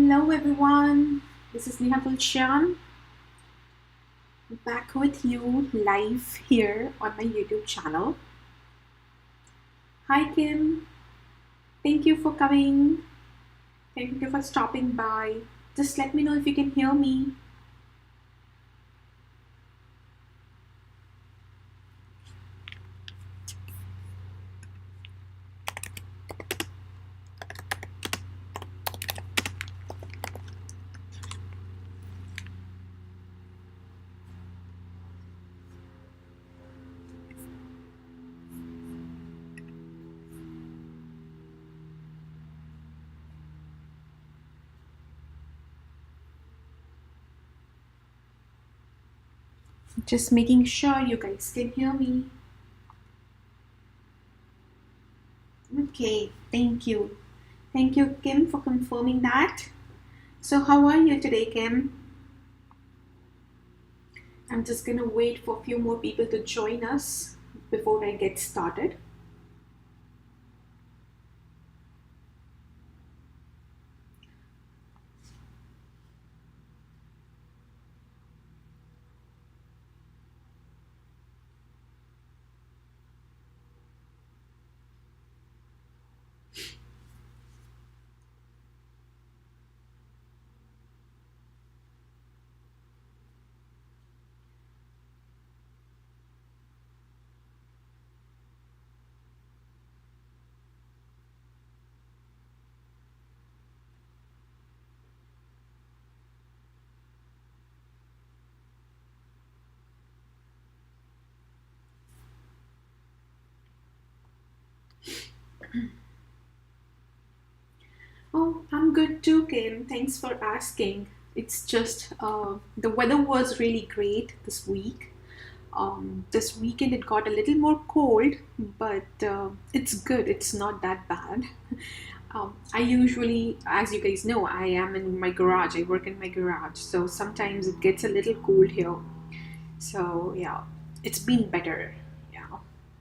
Hello everyone, this is Neha Tulsyan back with you live here on my YouTube channel. Hi Kim, thank you for coming. Thank you for stopping by. Just let me know if you can hear me. Just making sure you guys can hear me. Okay, thank you. Thank you, Kim, for confirming that. So, how are you today, Kim? I'm just gonna wait for a few more people to join us before I get started. Oh, I'm good too, Kim. Thanks for asking. It's just the weather was really great this week. This weekend it got a little more cold, but it's good. It's not that bad. I usually, as you guys know, I am in my garage. I work in my garage, so sometimes it gets a little cold here. So yeah, it's been better. Yeah.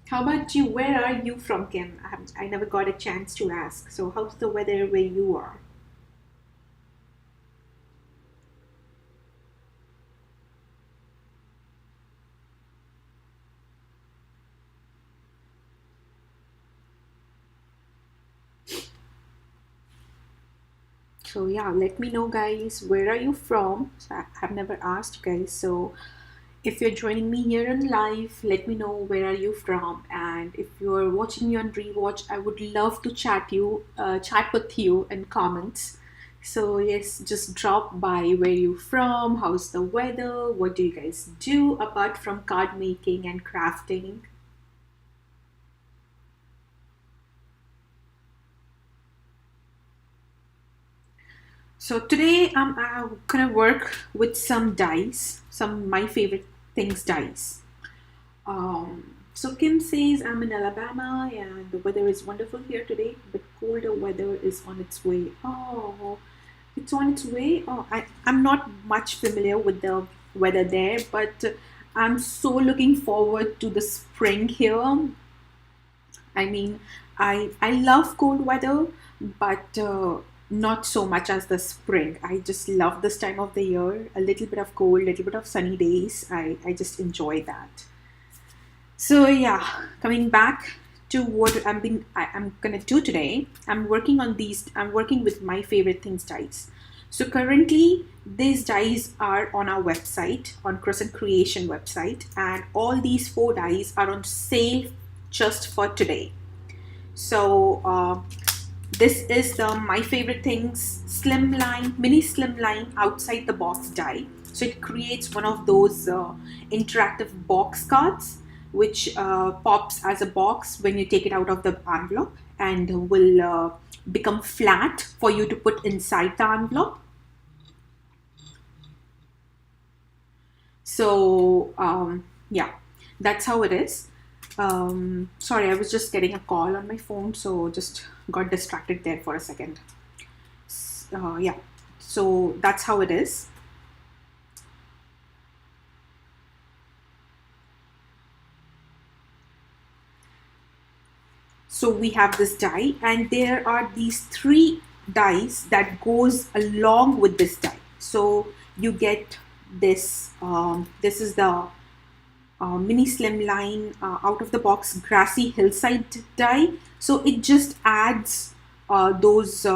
How about you? Where are you from, Kim? I never got a chance to ask. So how's the weather where you are? So yeah, let me know, guys. Where are you from? So I've never asked you guys. So if you're joining me here on live, let me know where are you from. And if you're watching me on rewatch, I would love to chat with you in comments. So yes, just drop by where you from. How's the weather? What do you guys do apart from card making and crafting? So today I'm gonna work with some dies, some my favorite things dies. So Kim says I'm in Alabama and the weather is wonderful here today, but colder weather is on its way. Oh, it's on its way. Oh, I'm not much familiar with the weather there, but I'm so looking forward to the spring here. I mean, I love cold weather, but not so much as the spring. I just love this time of the year. A little bit of cold, little bit of sunny days. I just enjoy that. So yeah, coming back to what I'm gonna do today. I'm working on these. I'm working with my favorite things dies. So currently, these dies are on our website, on Crescent Creation website, and all these four dies are on sale just for today. So this is the my favorite things slimline, mini slimline outside the box die. So it creates one of those interactive box cards which pops as a box when you take it out of the envelope and will become flat for you to put inside the envelope. So yeah, that's how it is. Sorry, I was just getting a call on my phone, so just got distracted there for a second. Yeah, so that's how it is. So we have this die, and there are these three dies that goes along with this die. So you get this, this is the mini Slimline out of the box Grassy hillside die. So it just adds those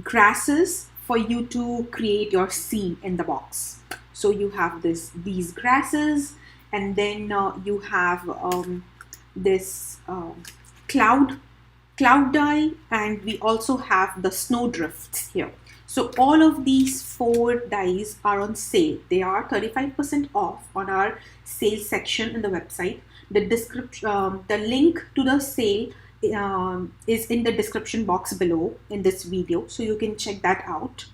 grasses for you to create your scene in the box. So you have these grasses, and then you have this cloud die, and we also have the snowdrifts here. So all of these 4 dies are on sale. They are 35% off on our sales section in the website. The description, the link to the sale is in the description box below in this video, so you can check that out.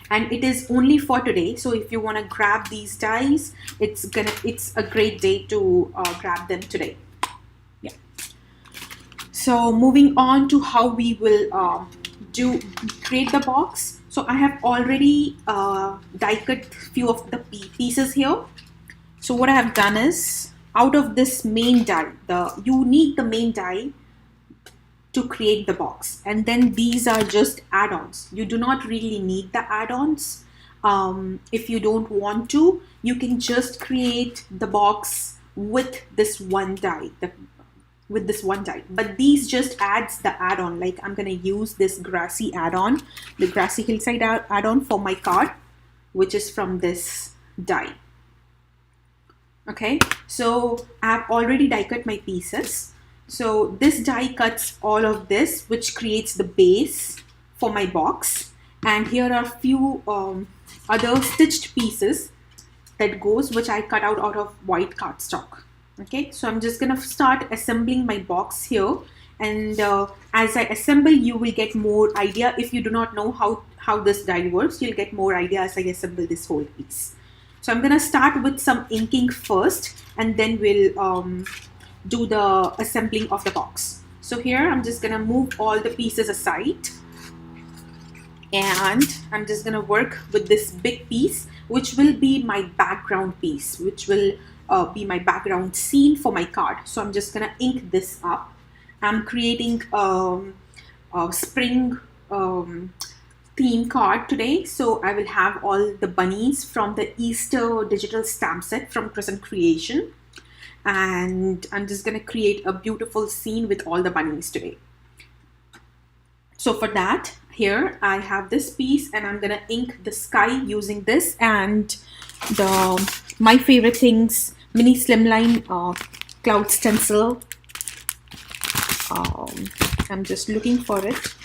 And it is only for today, so if you want to grab these dies, it's a great day to grab them today. Yeah. So moving on to how we will create the box. So I have already die cut few of the pieces here. So what I have done is, out of this main die, you need the main die to create the box, and then these are just add-ons. You do not really need the add-ons. If you don't want to, you can just create the box with this one die, but these just adds the add-on. Like I'm gonna use this Grassy add-on, the Grassy hillside add-on for my card, which is from this die. Okay, so I've already die cut my pieces. So this die cuts all of this, which creates the base for my box. And here are a few other stitched pieces that goes, which I cut out of white cardstock. Okay, so I'm just gonna start assembling my box here, and as I assemble, you will get more idea. If you do not know how this die works, you'll get more idea as I assemble this whole piece. So I'm gonna start with some inking first, and then we'll do the assembling of the box. So here I'm just gonna move all the pieces aside, and I'm just gonna work with this big piece, which will be my background piece, which will be my background scene for my card. So I'm just gonna ink this up. I'm creating a spring theme card today, so I will have all the bunnies from the Easter digital stamp set from Crescent Creation, and I'm just gonna create a beautiful scene with all the bunnies today. So for that, here I have this piece, and I'm gonna ink the sky using this and my favorite things, mini Slimline cloud stencil. I'm just looking for it,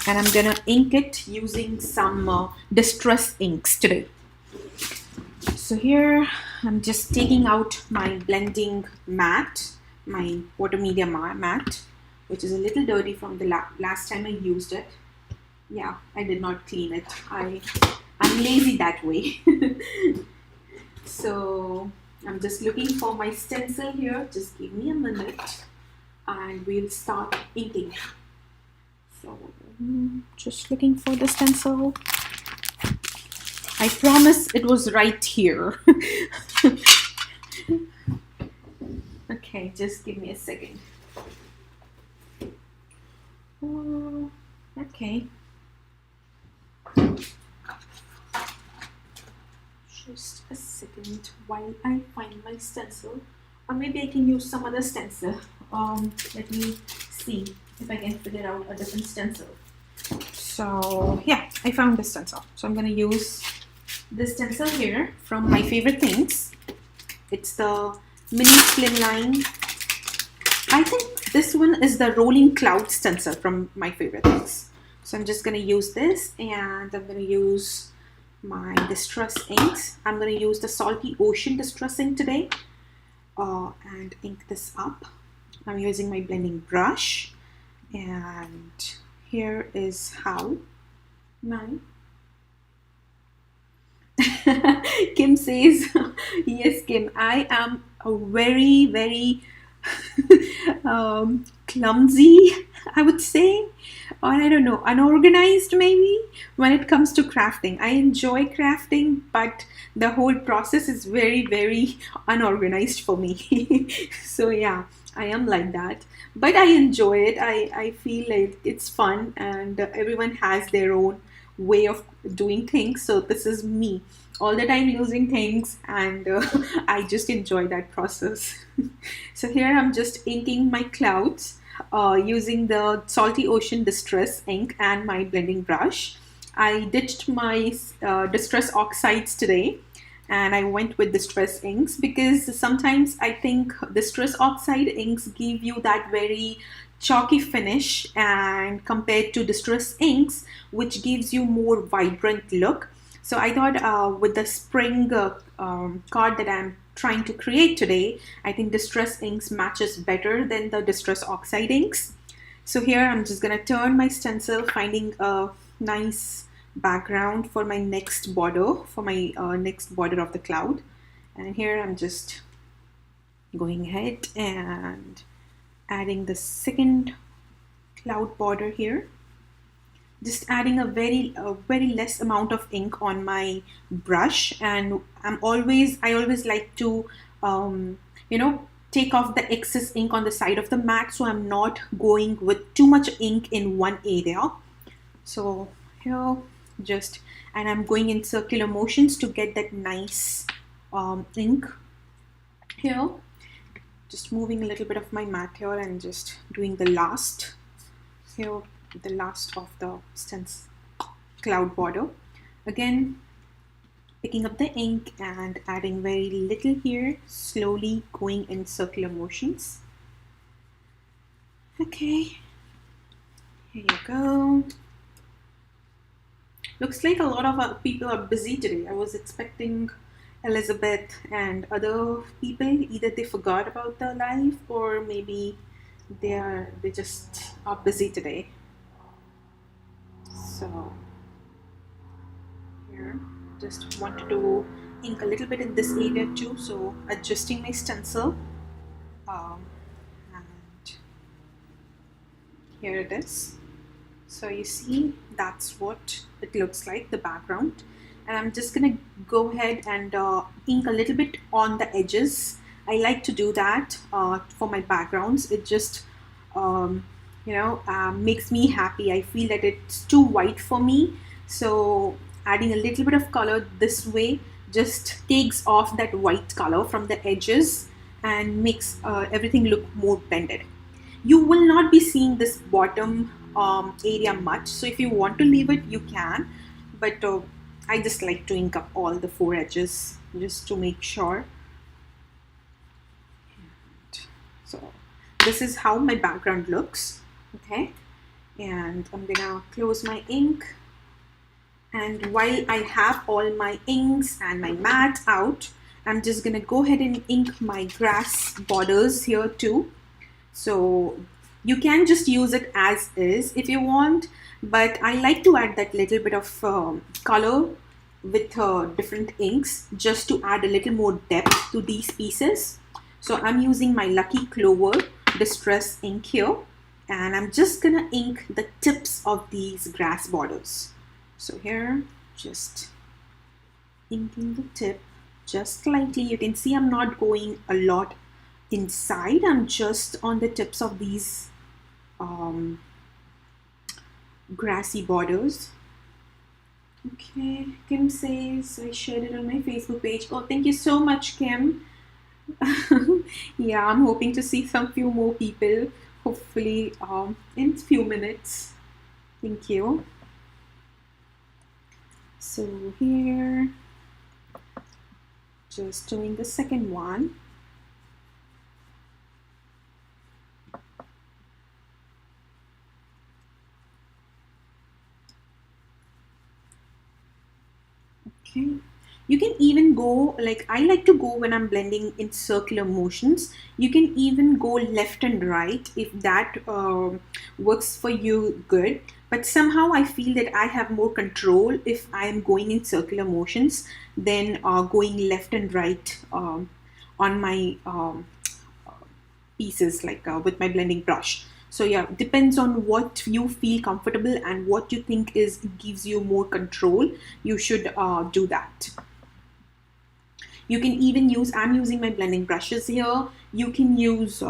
and I'm gonna ink it using some distress inks today. So here I'm just taking out my blending mat, my water media mat, which is a little dirty from the last time I used it. Yeah, I did not clean it. I'm lazy that way. So I'm just looking for my stencil here. Just give me a minute and we'll start inking. So just looking for the stencil. I promise it was right here. Okay, just give me a second. Okay. Just a second while I find my stencil, or maybe I can use some other stencil. Let me see if I can figure out a different stencil. So yeah, I found this stencil. So I'm gonna use this stencil here from my favorite things. It's the mini Slimline. I think this one is the rolling cloud stencil from my favorite things. So I'm just gonna use this, and I'm gonna use my distress inks. I'm gonna use the Salty Ocean distress ink today, and ink this up. I'm using my blending brush, and here is how my Kim says, yes, Kim, I am a very, very clumsy, I would say, or I don't know, unorganized maybe when it comes to crafting. I enjoy crafting, but the whole process is very, very unorganized for me. So yeah, I am like that, but I enjoy it. I feel like it's fun, and everyone has their own way of doing things. So this is me all the time using things, and I just enjoy that process. So here I'm just inking my clouds using the Salty Ocean Distress ink and my blending brush. I ditched my Distress Oxides today, and I went with Distress inks because sometimes I think Distress Oxide inks give you that very chalky finish, and compared to Distress inks, which gives you more vibrant look. So I thought with the spring card that I'm trying to create today, I think Distress inks matches better than the Distress Oxide inks. So here I'm just gonna turn my stencil, finding a nice background for my next border, for my next border of the cloud. And here I'm just going ahead and adding the second cloud border here. Just adding a very less amount of ink on my brush, and I always like to take off the excess ink on the side of the mat, so I'm not going with too much ink in one area. So here and I'm going in circular motions to get that nice ink here. Just moving a little bit of my mat here and just doing the last here, the last of the stencil cloud border. Again, picking up the ink and adding very little here, slowly going in circular motions. Okay, here you go. Looks like a lot of people are busy today. I was expecting Elizabeth and other people, either they forgot about the live or maybe they just are busy today. So here, just wanted to ink a little bit in this area too, so adjusting my stencil, and here it is. So you see, that's what it looks like, the background. And I'm just gonna go ahead and ink a little bit on the edges. I like to do that for my backgrounds. It just makes me happy. I feel that it's too white for me, so adding a little bit of color this way just takes off that white color from the edges and makes everything look more blended. You will not be seeing this bottom area much, so if you want to leave it, you can, but I just like to ink up all the four edges just to make sure. So this is how my background looks. Okay, and I'm gonna close my ink, and while I have all my inks and my mat out, I'm just gonna go ahead and ink my grass borders here too. So you can just use it as is if you want, but I like to add that little bit of color with different inks just to add a little more depth to these pieces. So I'm using my Lucky Clover Distress ink here, and I'm just gonna ink the tips of these grass borders. So here, just inking the tip just slightly. You can see I'm not going a lot inside, I'm just on the tips of these grassy borders. Okay, Kim says I shared it on my Facebook page. Oh, thank you so much, Kim. Yeah, I'm hoping to see some few more people, hopefully in a few minutes. Thank you. So here, just doing the second one. Okay. You can even go, like I like to go when I'm blending in circular motions, you can even go left and right if that works for you good. But somehow I feel that I have more control if I am going in circular motions than going left and right on my pieces, like with my blending brush. So yeah, depends on what you feel comfortable and what you think gives you more control. You should do that. You can even use, I'm using my blending brushes here. You can use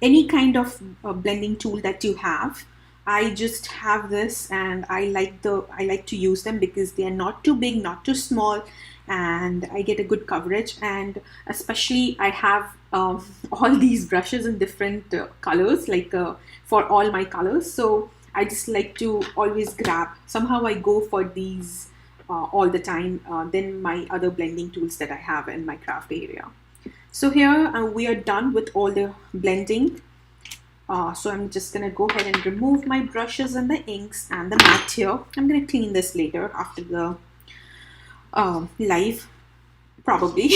any kind of blending tool that you have. I just have this, and I like to use them because they are not too big, not too small, and I get a good coverage. And especially I have all these brushes in different colors, like for all my colors. So I just like to always grab. Somehow I go for these all the time than my other blending tools that I have in my craft area. So here we are done with all the blending. So I'm just gonna go ahead and remove my brushes and the inks and the mat here. I'm gonna clean this later after the live, probably.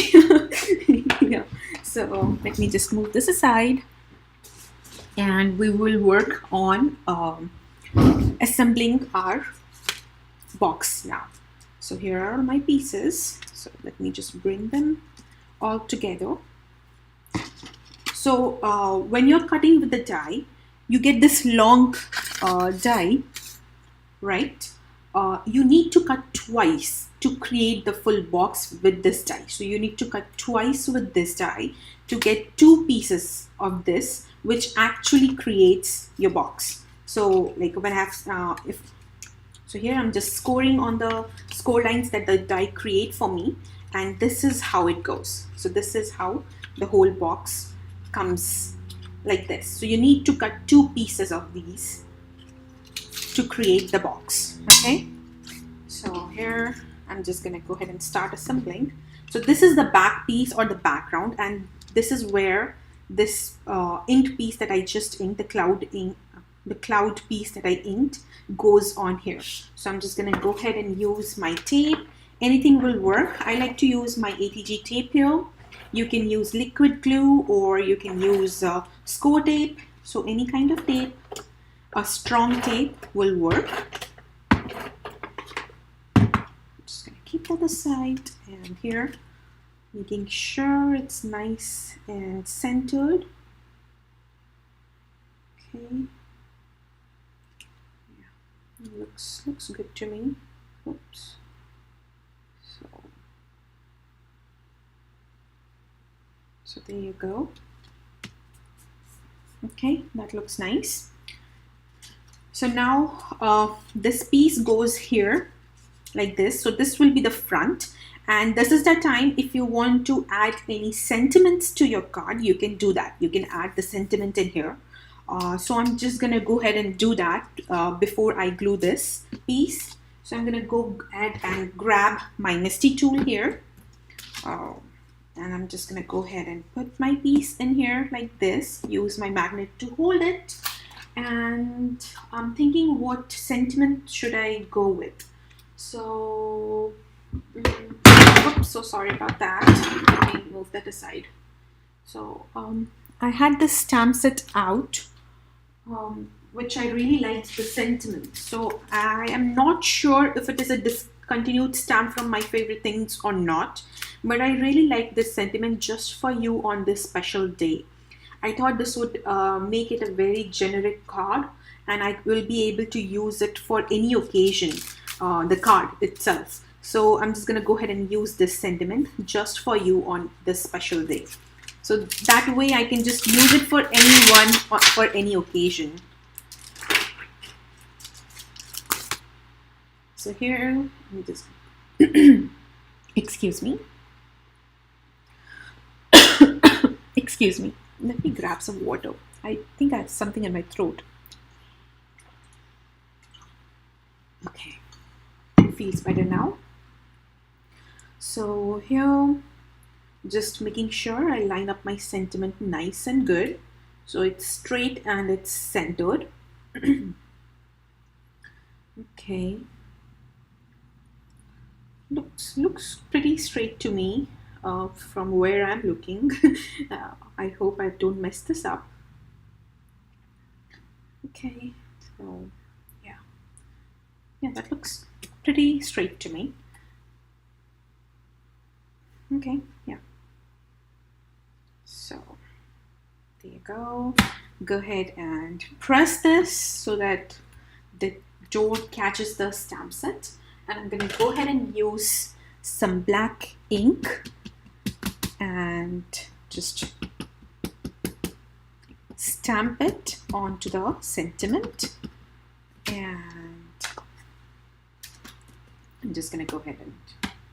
Yeah. So let me just move this aside, and we will work on assembling our box now. So here are my pieces. So let me just bring them all together. So when you're cutting with the die, you get this long die, right? You need to cut twice to create the full box with this die. So you need to cut twice with this die to get 2 pieces of this, which actually creates your box. So like when I have, so here I'm just scoring on the score lines that the die create for me, and this is how it goes. So this is how the whole box comes, like this. So you need to cut 2 pieces of these to create the box. Okay, so here I'm just gonna go ahead and start assembling. So this is the back piece or the background, and this is where this ink piece that I just inked, the cloud piece that I inked, goes on here. So I'm just gonna go ahead and use my tape. Anything will work. I like to use my ATG tape here. You can use liquid glue, or you can use score tape. So any kind of tape, a strong tape will work. I'm just gonna keep that aside, and here, making sure it's nice and centered. Okay. Yeah, it looks good to me. Oops. So there you go. Okay, that looks nice. So now this piece goes here like this. So this will be the front, and this is the time if you want to add any sentiments to your card, you can do that. You can add the sentiment in here. So I'm just gonna go ahead and do that before I glue this piece. So I'm gonna go ahead and grab my MISTI tool here. And I'm just gonna go ahead and put my piece in here like this, use my magnet to hold it, and I'm thinking what sentiment should I go with. So, oops, so sorry about that. Let me move that aside. So I had this stamp set out, which I really liked the sentiment. So I am not sure if it is a discontinued stamp from my favorite things or not, but I really like this sentiment just for you on this special day. I thought this would make it a very generic card, and I will be able to use it for any occasion, the card itself. So I'm just gonna go ahead and use this sentiment just for you on this special day. So that way I can just use it for anyone or for any occasion. So here, let me just, excuse me. Excuse me. Let me grab some water. I think I have something in my throat. Okay, it feels better now. So here, just making sure I line up my sentiment nice and good. So it's straight and it's centered. Okay. Looks pretty straight to me from where I'm looking. I hope I don't mess this up. Okay, so yeah, that looks pretty straight to me. Okay, yeah. So there you go. Go ahead and press this so that the door catches the stamp set. And I'm going to go ahead and use some black ink and just stamp it onto the sentiment, and I'm just going to go ahead and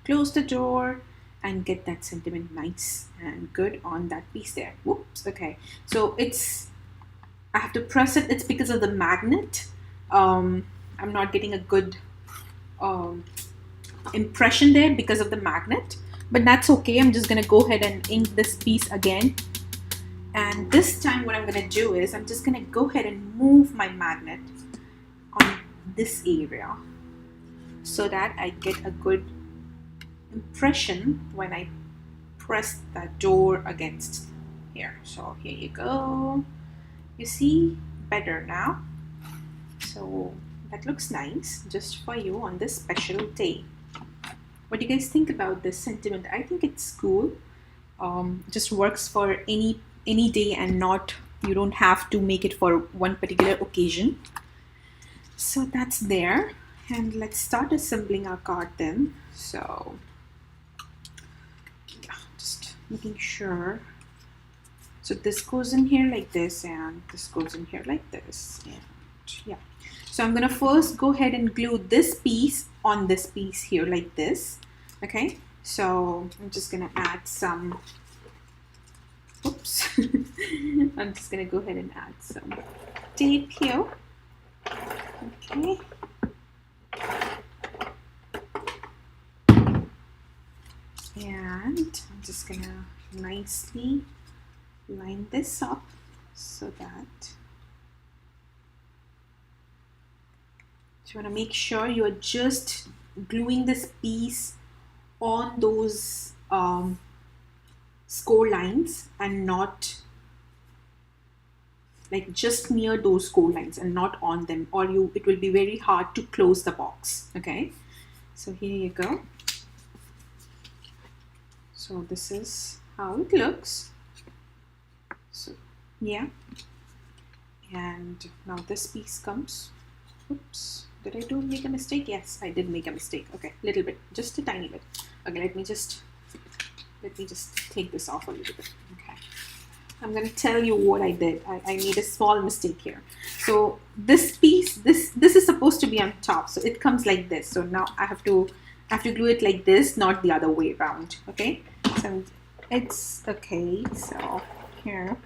close the door and get that sentiment nice and good on that piece there. Whoops. Okay, so I have to press it. It's because of the magnet. I'm not getting a good impression there because of the magnet, but that's okay. I'm just going to go ahead and ink this piece again. And this time what I'm going to do is I'm just going to go ahead and move my magnet on this area so that I get a good impression when I press that door against here. So here you go. You see better now. So that looks nice just for you on this special day. What do you guys think about this sentiment? I think it's cool. Just works for any day, and you don't have to make it for one particular occasion. So that's there, and let's start assembling our card then. So yeah, just making sure. So this goes in here like this, and this goes in here like this, and yeah. So I'm gonna first go ahead and glue this piece on this piece here like this. Okay, so I'm just gonna add some, oops, I'm just gonna go ahead and add some tape here. Okay. And I'm just gonna nicely line this up so that you want to make sure you are just gluing this piece on those score lines and not like just near those score lines and not on them, or it will be very hard to close the box. Okay, so here you go. So this is how it looks. So yeah, and now this piece comes. Oops, did I make a mistake? Yes, I did make a mistake. Okay, little bit, just a tiny bit. Okay, let me just take this off a little bit. Okay, I'm gonna tell you what I did. I made a small mistake here. So this piece, this is supposed to be on top, so it comes like this. So now I have to glue it like this, not the other way around. Okay, so it's okay. So here,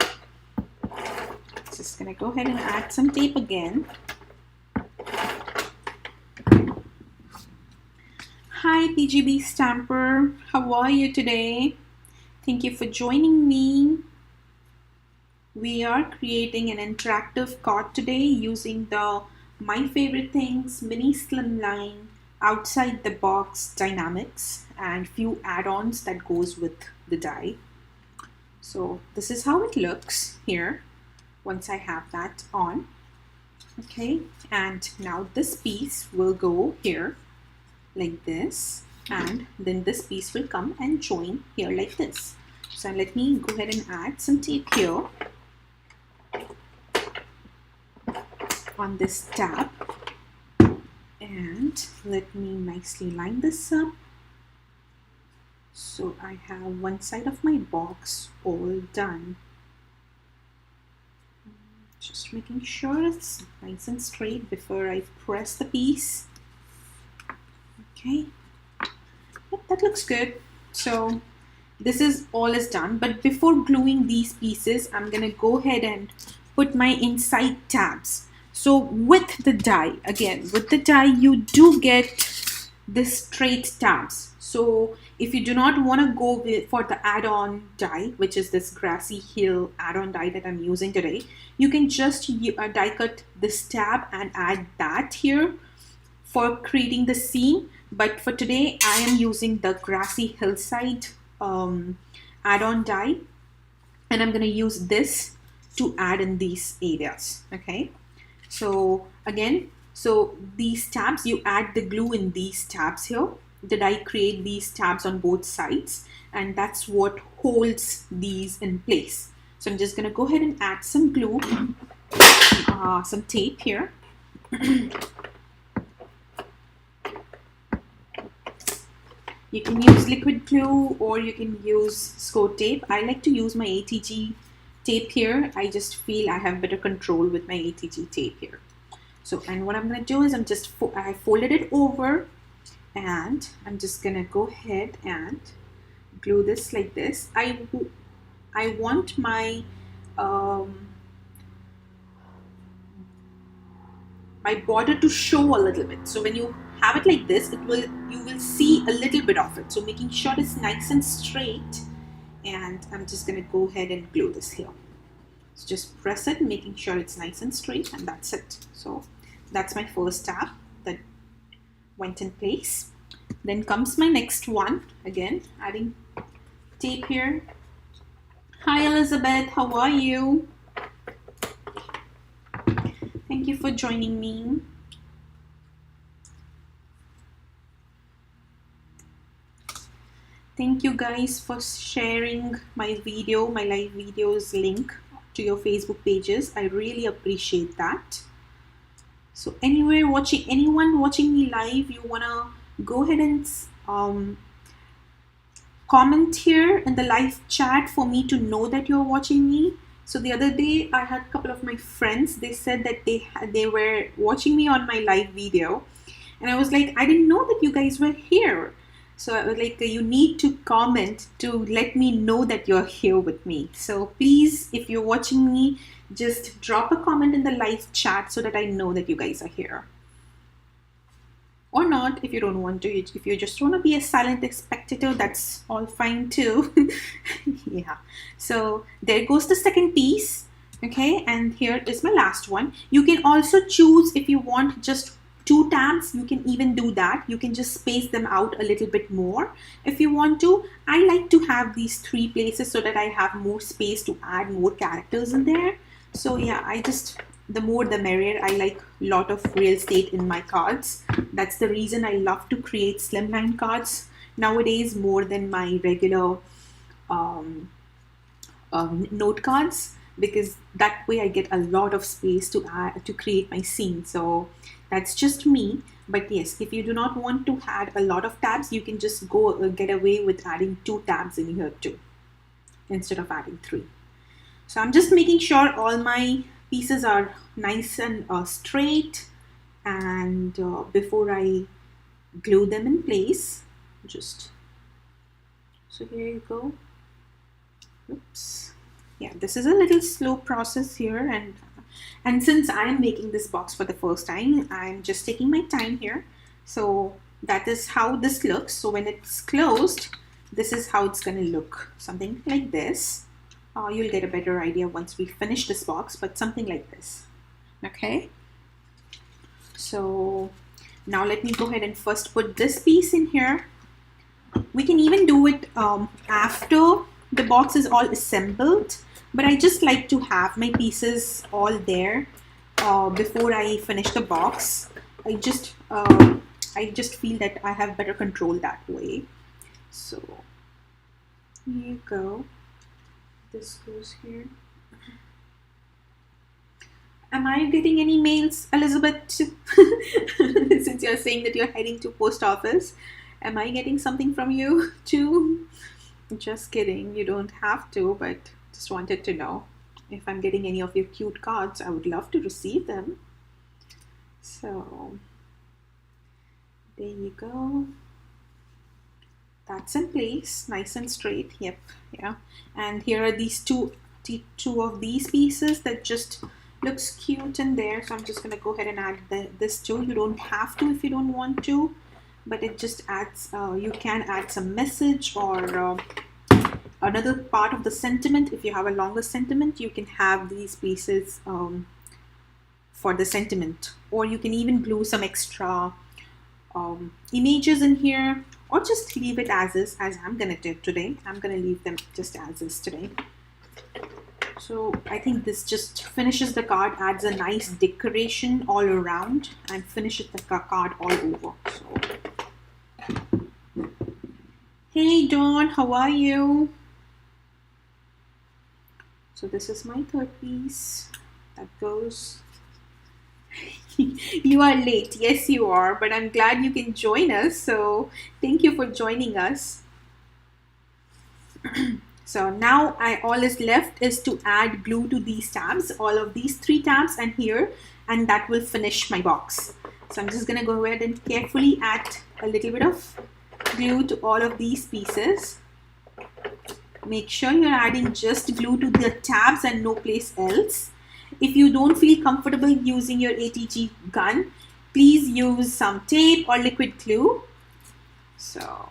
just gonna go ahead and add some tape again. Hi PGB Stamper, how are you today? Thank you for joining me. We are creating an interactive card today using the My Favorite Things mini Slimline outside the box Die-namics and few add-ons that goes with the die. So this is how it looks here once I have that on. Okay, and now this piece will go here like this, and then this piece will come and join here like this. So let me go ahead and add some tape here on this tab, and let me nicely line this up so I have one side of my box all done. Just making sure it's nice and straight before I press the piece. Okay, yep, that looks good. So this is all is done, but before gluing these pieces, I'm gonna go ahead and put my inside tabs. So with the die, again, with the die, you do get this straight tabs. So if you do not want to go for the add-on die, which is this Grassy Hill add-on die that I'm using today, you can just die cut this tab and add that here for creating the seam. But for today, I am using the Grassy Hillside add-on die, and I'm going to use this to add in these areas. Okay, so again, so these tabs, you add the glue in these tabs here. The die create these tabs on both sides, and that's what holds these in place. So I'm just going to go ahead and add some glue, some tape here. You can use liquid glue or you can use score tape. I like to use my ATG tape here, I just feel I have better control with my ATG tape here. So, and what I'm going to do is I folded it over, and I'm just going to go ahead and glue this like this. I want my my border to show a little bit. So when you have it like this, you will see a little bit of it. So making sure it's nice and straight, and I'm just going to go ahead and glue this here. So just press it, making sure it's nice and straight, and that's it. So that's my first tab that went in place. Then comes my next one, again adding tape here. Hi Elizabeth, how are you? Thank you for joining me. Thank you guys for sharing my video, my live videos link to your Facebook pages. I really appreciate that. So anyone watching me live, you wanna go ahead and comment here in the live chat for me to know that you're watching me. So the other day I had a couple of my friends, they said that they were watching me on my live video, and I was like, I didn't know that you guys were here. So I was like, you need to comment to let me know that you're here with me. So please, if you're watching me, just drop a comment in the live chat so that I know that you guys are here. Or not, if you don't want to. If you just want to be a silent spectator, that's all fine too. Yeah. So there goes the second piece. Okay, and here is my last one. You can also choose if you want just 2 tabs. You can even do that. You can just space them out a little bit more if you want to. I like to have these 3 places so that I have more space to add more characters in there. So yeah, the more the merrier. I like a lot of real estate in my cards. That's the reason I love to create slimline cards nowadays more than my regular note cards, because that way I get a lot of space to create my scene. So that's just me. But yes, if you do not want to add a lot of tabs, you can just get away with adding 2 tabs in here too, instead of adding 3. So I'm just making sure all my pieces are nice and straight, and before I glue them in place, so here you go. Oops. Yeah, this is a little slow process here, and since I am making this box for the first time, I'm just taking my time here. So that is how this looks. So when it's closed, this is how it's going to look, something like this. You'll get a better idea once we finish this box, but something like this. Okay, so now let me go ahead and first put this piece in here. We can even do it after the box is all assembled, but I just like to have my pieces all there before I finish the box. I just feel that I have better control that way. So here you go. This goes here. Am I getting any mails, Elizabeth? Since you're saying that you're heading to post office, am I getting something from you too? Just kidding, you don't have to, but just wanted to know if I'm getting any of your cute cards. I would love to receive them. So there you go. That's in place, nice and straight. Yep, yeah. And here are these two of these pieces that just looks cute in there. So I'm just gonna go ahead and add this too. You don't have to if you don't want to, but it just adds. You can add some message or another part of the sentiment. If you have a longer sentiment, you can have these pieces for the sentiment, or you can even glue some extra images in here, or just leave it as is, as I'm gonna do today. I'm gonna leave them just as is today. So I think this just finishes the card, adds a nice decoration all around, and finishes the card all over. So hey Dawn, how are you? So this is my third piece that goes. You are late. Yes, you are, but I'm glad you can join us. So thank you for joining us. So now all is left is to add glue to these tabs, all of these 3 tabs and here, and that will finish my box. So I'm just gonna go ahead and carefully add a little bit of glue to all of these pieces. Make sure you're adding just glue to the tabs and no place else. If you don't feel comfortable using your ATG gun, please use some tape or liquid glue. So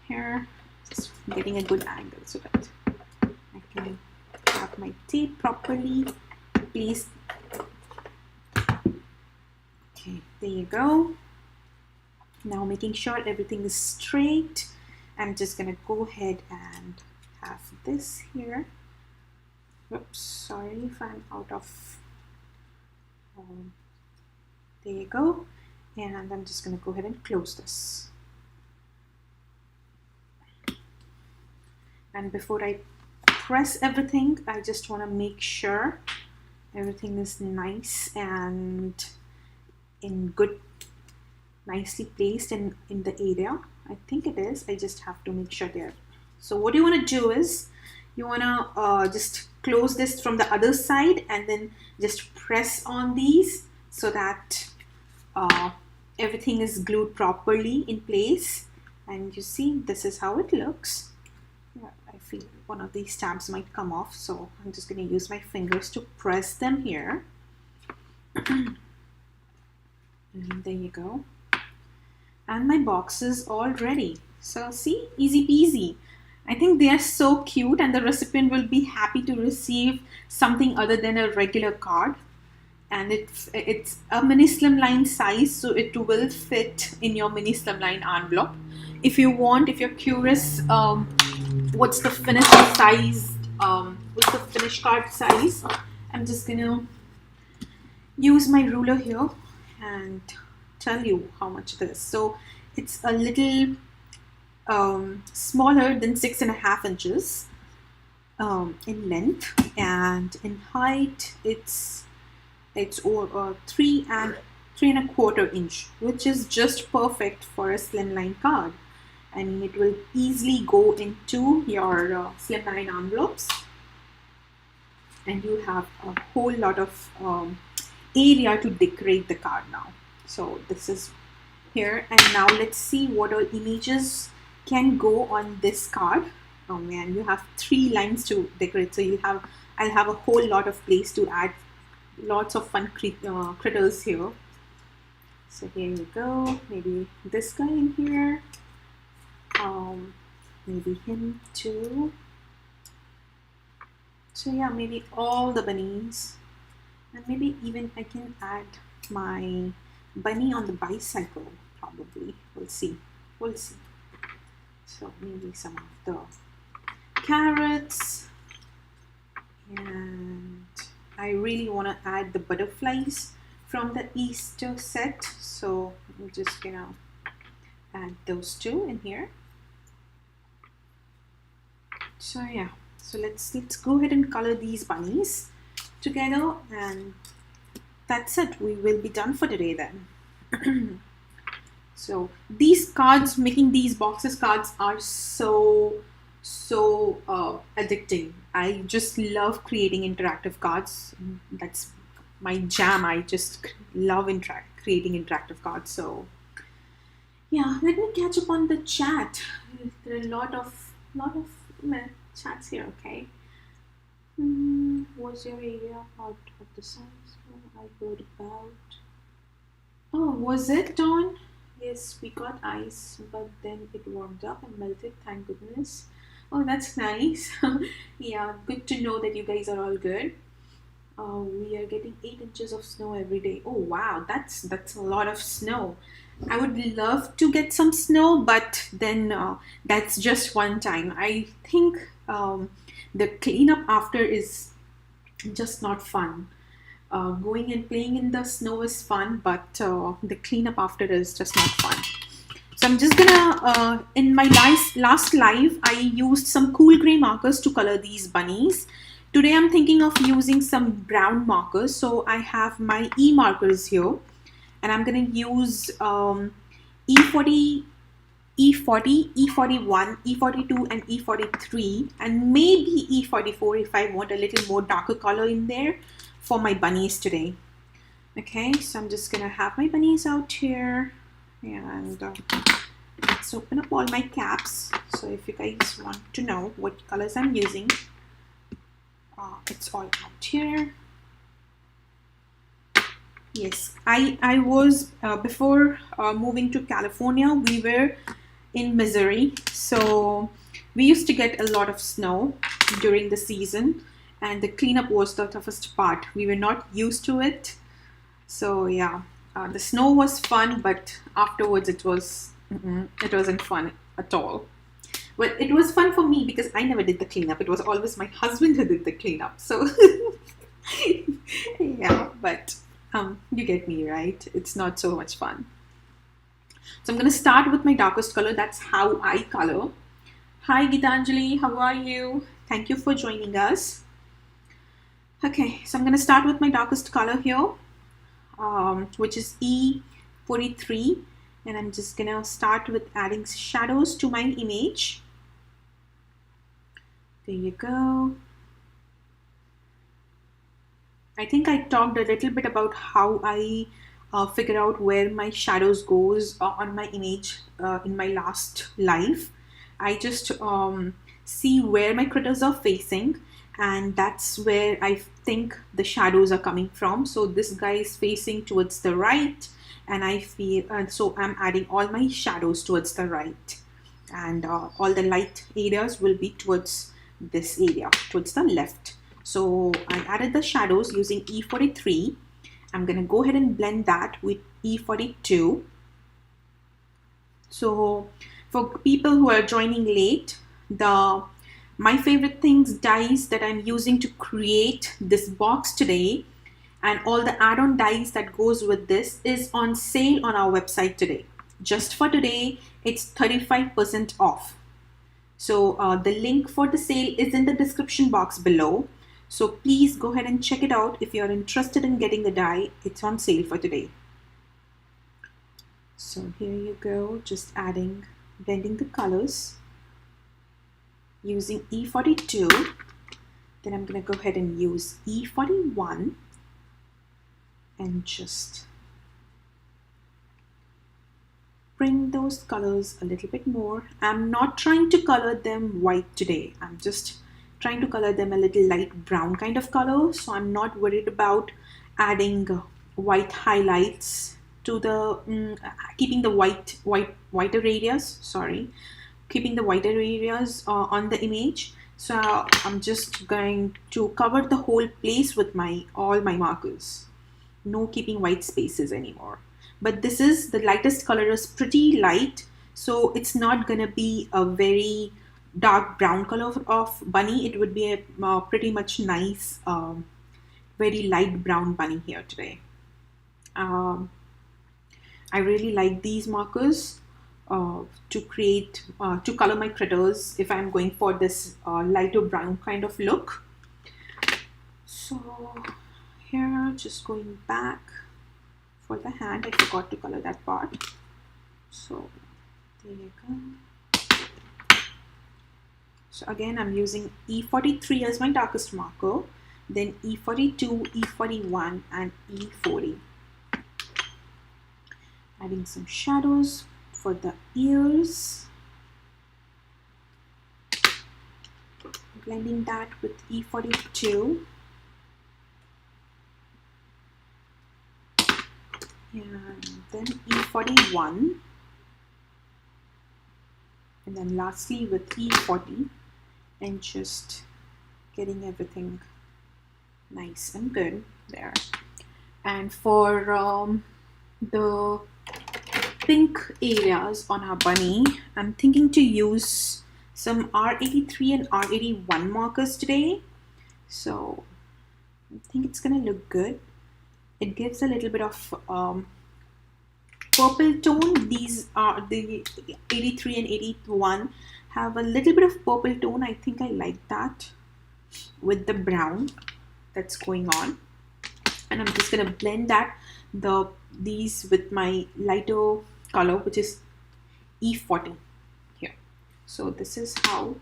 here, just getting a good angle so that I can have my tape properly placed. Okay, there you go. Now making sure everything is straight, I'm just gonna go ahead and have this here. Oops, sorry if I'm out of, there you go. And I'm just gonna go ahead and close this. And before I press everything, I just wanna make sure everything is nice and in good, nicely placed in the area. I think it is. I just have to make sure there. So what you want to do is you want to just close this from the other side and then just press on these so that everything is glued properly in place. And you see, this is how it looks. Yeah, I feel one of these tabs might come off, so I'm just going to use my fingers to press them here. And there you go. And my box is all ready. So see, easy peasy. I think they are so cute and the recipient will be happy to receive something other than a regular card. And it's a mini slimline size, so it will fit in your mini slimline envelope. If you want, if you're curious, what's the finished size, what's the finished card size, I'm just gonna use my ruler here and tell you how much it is. So it's a little smaller than 6.5 inches in length, and in height it's over 3.25 inch, which is just perfect for a slimline card. I mean, it will easily go into your slimline envelopes, and you have a whole lot of area to decorate the card now. So this is here, and now let's see what all images can go on this card. Oh man, you have 3 lines to decorate, so I'll have a whole lot of place to add lots of fun critters here. So here you go, maybe this guy in here, maybe him too. So yeah, maybe all the bunnies, and maybe even I can add my bunny on the bicycle, probably. We'll see. So maybe some of the carrots, and I really want to add the butterflies from the Easter set, so I'm just gonna add those 2 in here. So yeah, so let's go ahead and color these bunnies together, and that's it. We will be done for today then. So these cards, making these boxes cards are so addicting. I just love creating interactive cards. That's my jam. I just love creating interactive cards. So yeah, let me catch up on the chat. There are a lot of chats here. Okay. Was your area out of the size I wrote about? Oh, was it, Dawn? Yes, we got ice, but then it warmed up and melted, thank goodness. Oh, that's nice. Yeah, good to know that you guys are all good. We are getting 8 inches of snow every day. Oh wow, that's a lot of snow. I would love to get some snow, but then that's just one time. I think the cleanup after is just not fun. Going and playing in the snow is fun, but the cleanup after is just not fun. So I'm just gonna, in my last live, I used some cool gray markers to color these bunnies. Today I'm thinking of using some brown markers. So I have my E markers here, and I'm gonna use E40, E50, E40, E41, E42 and E43, and maybe E44 if I want a little more darker color in there for my bunnies today. Okay, so I'm just gonna have my bunnies out here, and let's open up all my caps. So if you guys want to know what colors I'm using, it's all out here. Yes, I was before moving to California, we were in Missouri, so we used to get a lot of snow during the season, and the cleanup was the toughest part. We were not used to it, so yeah, the snow was fun, but afterwards it wasn't fun at all. Well, it was fun for me because I never did the cleanup. It was always my husband who did the cleanup. So yeah, but you get me, right? It's not so much fun. So I'm going to start with my darkest color. That's how I color. Hi Gitanjali, how are you? Thank you for joining us. Okay, so I'm going to start with my darkest color here, which is E43. And I'm just going to start with adding shadows to my image. There you go. I think I talked a little bit about how I figure out where my shadows goes on my image in my last live. I just see where my critters are facing, and that's where I think the shadows are coming from. So this guy is facing towards the right, and I feel so I'm adding all my shadows towards the right, and all the light areas will be towards this area, towards the left. So I added the shadows using E43. I'm going to go ahead and blend that with E42. So for people who are joining late, my favorite things dyes that I'm using to create this box today and all the add-on dyes that goes with this is on sale on our website today. Just for today, it's 35% off. So the link for the sale is in the description box below. So please go ahead and check it out if you're interested in getting the dye. It's on sale for today. So here you go, just blending the colors using E42. Then I'm going to go ahead and use E41 and just bring those colors a little bit more. I'm not trying to color them white today. I'm just trying to color them a little light brown kind of color. So I'm not worried about adding white highlights to the, keeping the whiter areas, keeping the whiter areas on the image. So I'm just going to cover the whole place with all my markers. No keeping white spaces anymore. But this is the lightest color, is pretty light, so it's not gonna be a very dark brown color of bunny. It would be a pretty much nice very light brown bunny here today. I really like these markers to color my critters if I'm going for this lighter brown kind of look. So here, just going back for the hand, I forgot to color that part. So there you go. So again, I'm using E43 as my darkest marker, then E42, E41 and E40. Adding some shadows for the ears. Blending that with E42. And then E41. And then lastly with E40, and just getting everything nice and good there. And for the pink areas on our bunny, I'm thinking to use some R83 and R81 markers today. So I think it's gonna look good. It gives a little bit of purple tone. These are the 83 and 81 have a little bit of purple tone. I think I like that with the brown that's going on. And I'm just gonna blend these with my lighter color, which is E40. So this is how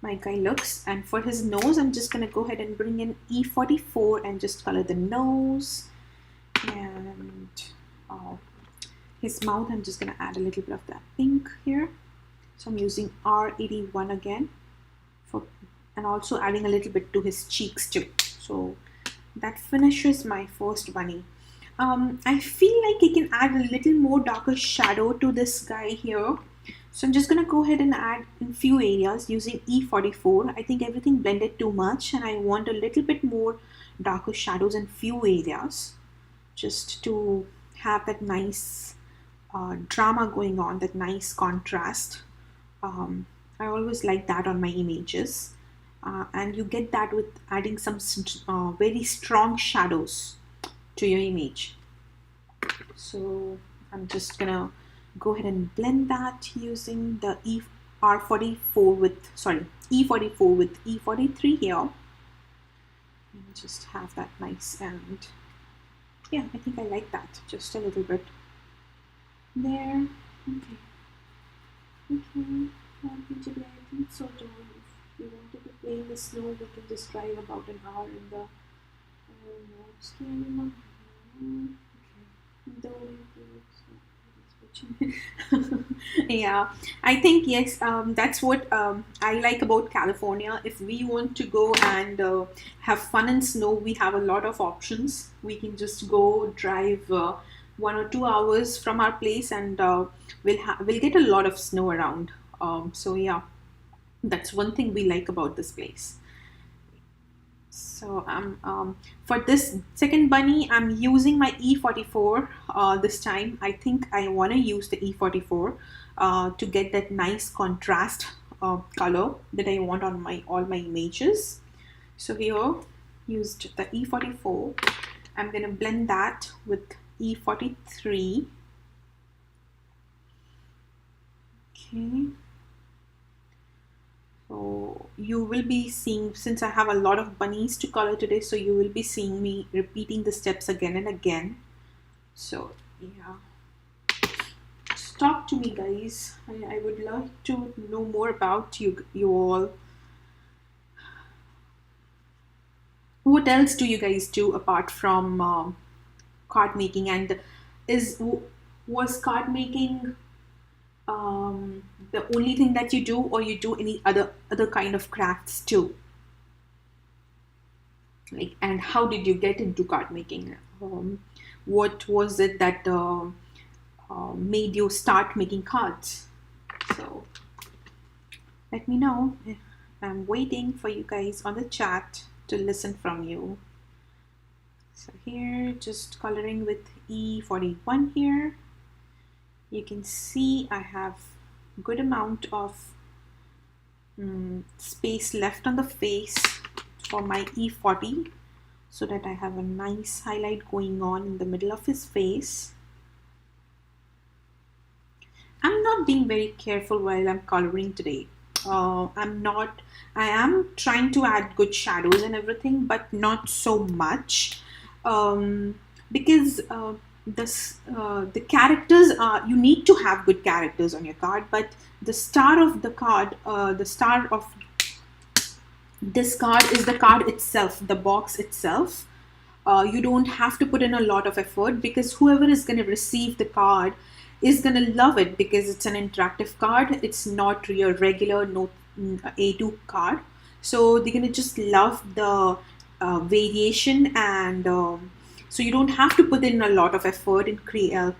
my guy looks. And for his nose, I'm just gonna go ahead and bring in E44 and just color the nose. And his mouth, I'm just gonna add a little bit of that pink here. So I'm using R81 again and also adding a little bit to his cheeks too. So that finishes my first bunny. I feel like I can add a little more darker shadow to this guy here. So I'm just gonna go ahead and add in few areas using E44. I think everything blended too much and I want a little bit more darker shadows in few areas just to have that nice drama going on, that nice contrast. I always like that on my images. And you get that with adding some very strong shadows to your image. So I'm just gonna go ahead and blend that using the E44 with E43 here, and just have that nice. And yeah, I think I like that just a little bit there. Okay, today I think so too. If we wanted to play in the snow, we can just drive about an hour in the yeah, I think yes, that's what I like about California. If we want to go and have fun in snow, we have a lot of options. We can just go drive 1 or 2 hours from our place, and we'll get a lot of snow around. So yeah, that's one thing we like about this place. So for this second bunny, I'm using my E44 this time. I think I want to use the E44 to get that nice contrast color that I want on all my images. So here, used the E44. I'm going to blend that with E43. Okay. So you will be seeing, since I have a lot of bunnies to color today, so you will be seeing me repeating the steps again and again. So yeah, just talk to me, guys. I would love to know more about you all. What else do you guys do apart from card making? And was card making the only thing that you do, or you do any other kind of crafts too? Like, and how did you get into card making? What was it that made you start making cards? So let me know. I'm waiting for you guys on the chat to listen from you. So here, just coloring with E41 here. You can see I have good amount of space left on the face for my E40, so that I have a nice highlight going on in the middle of his face. I'm not being very careful while I'm coloring today. I am trying to add good shadows and everything, but not so much, because the characters are, you need to have good characters on your card, but the star of the card, the star of this card is the card itself, the box itself. You don't have to put in a lot of effort, because whoever is going to receive the card is going to love it, because it's an interactive card. It's not your regular A2 card. So they're going to just love the variation, and so you don't have to put in a lot of effort in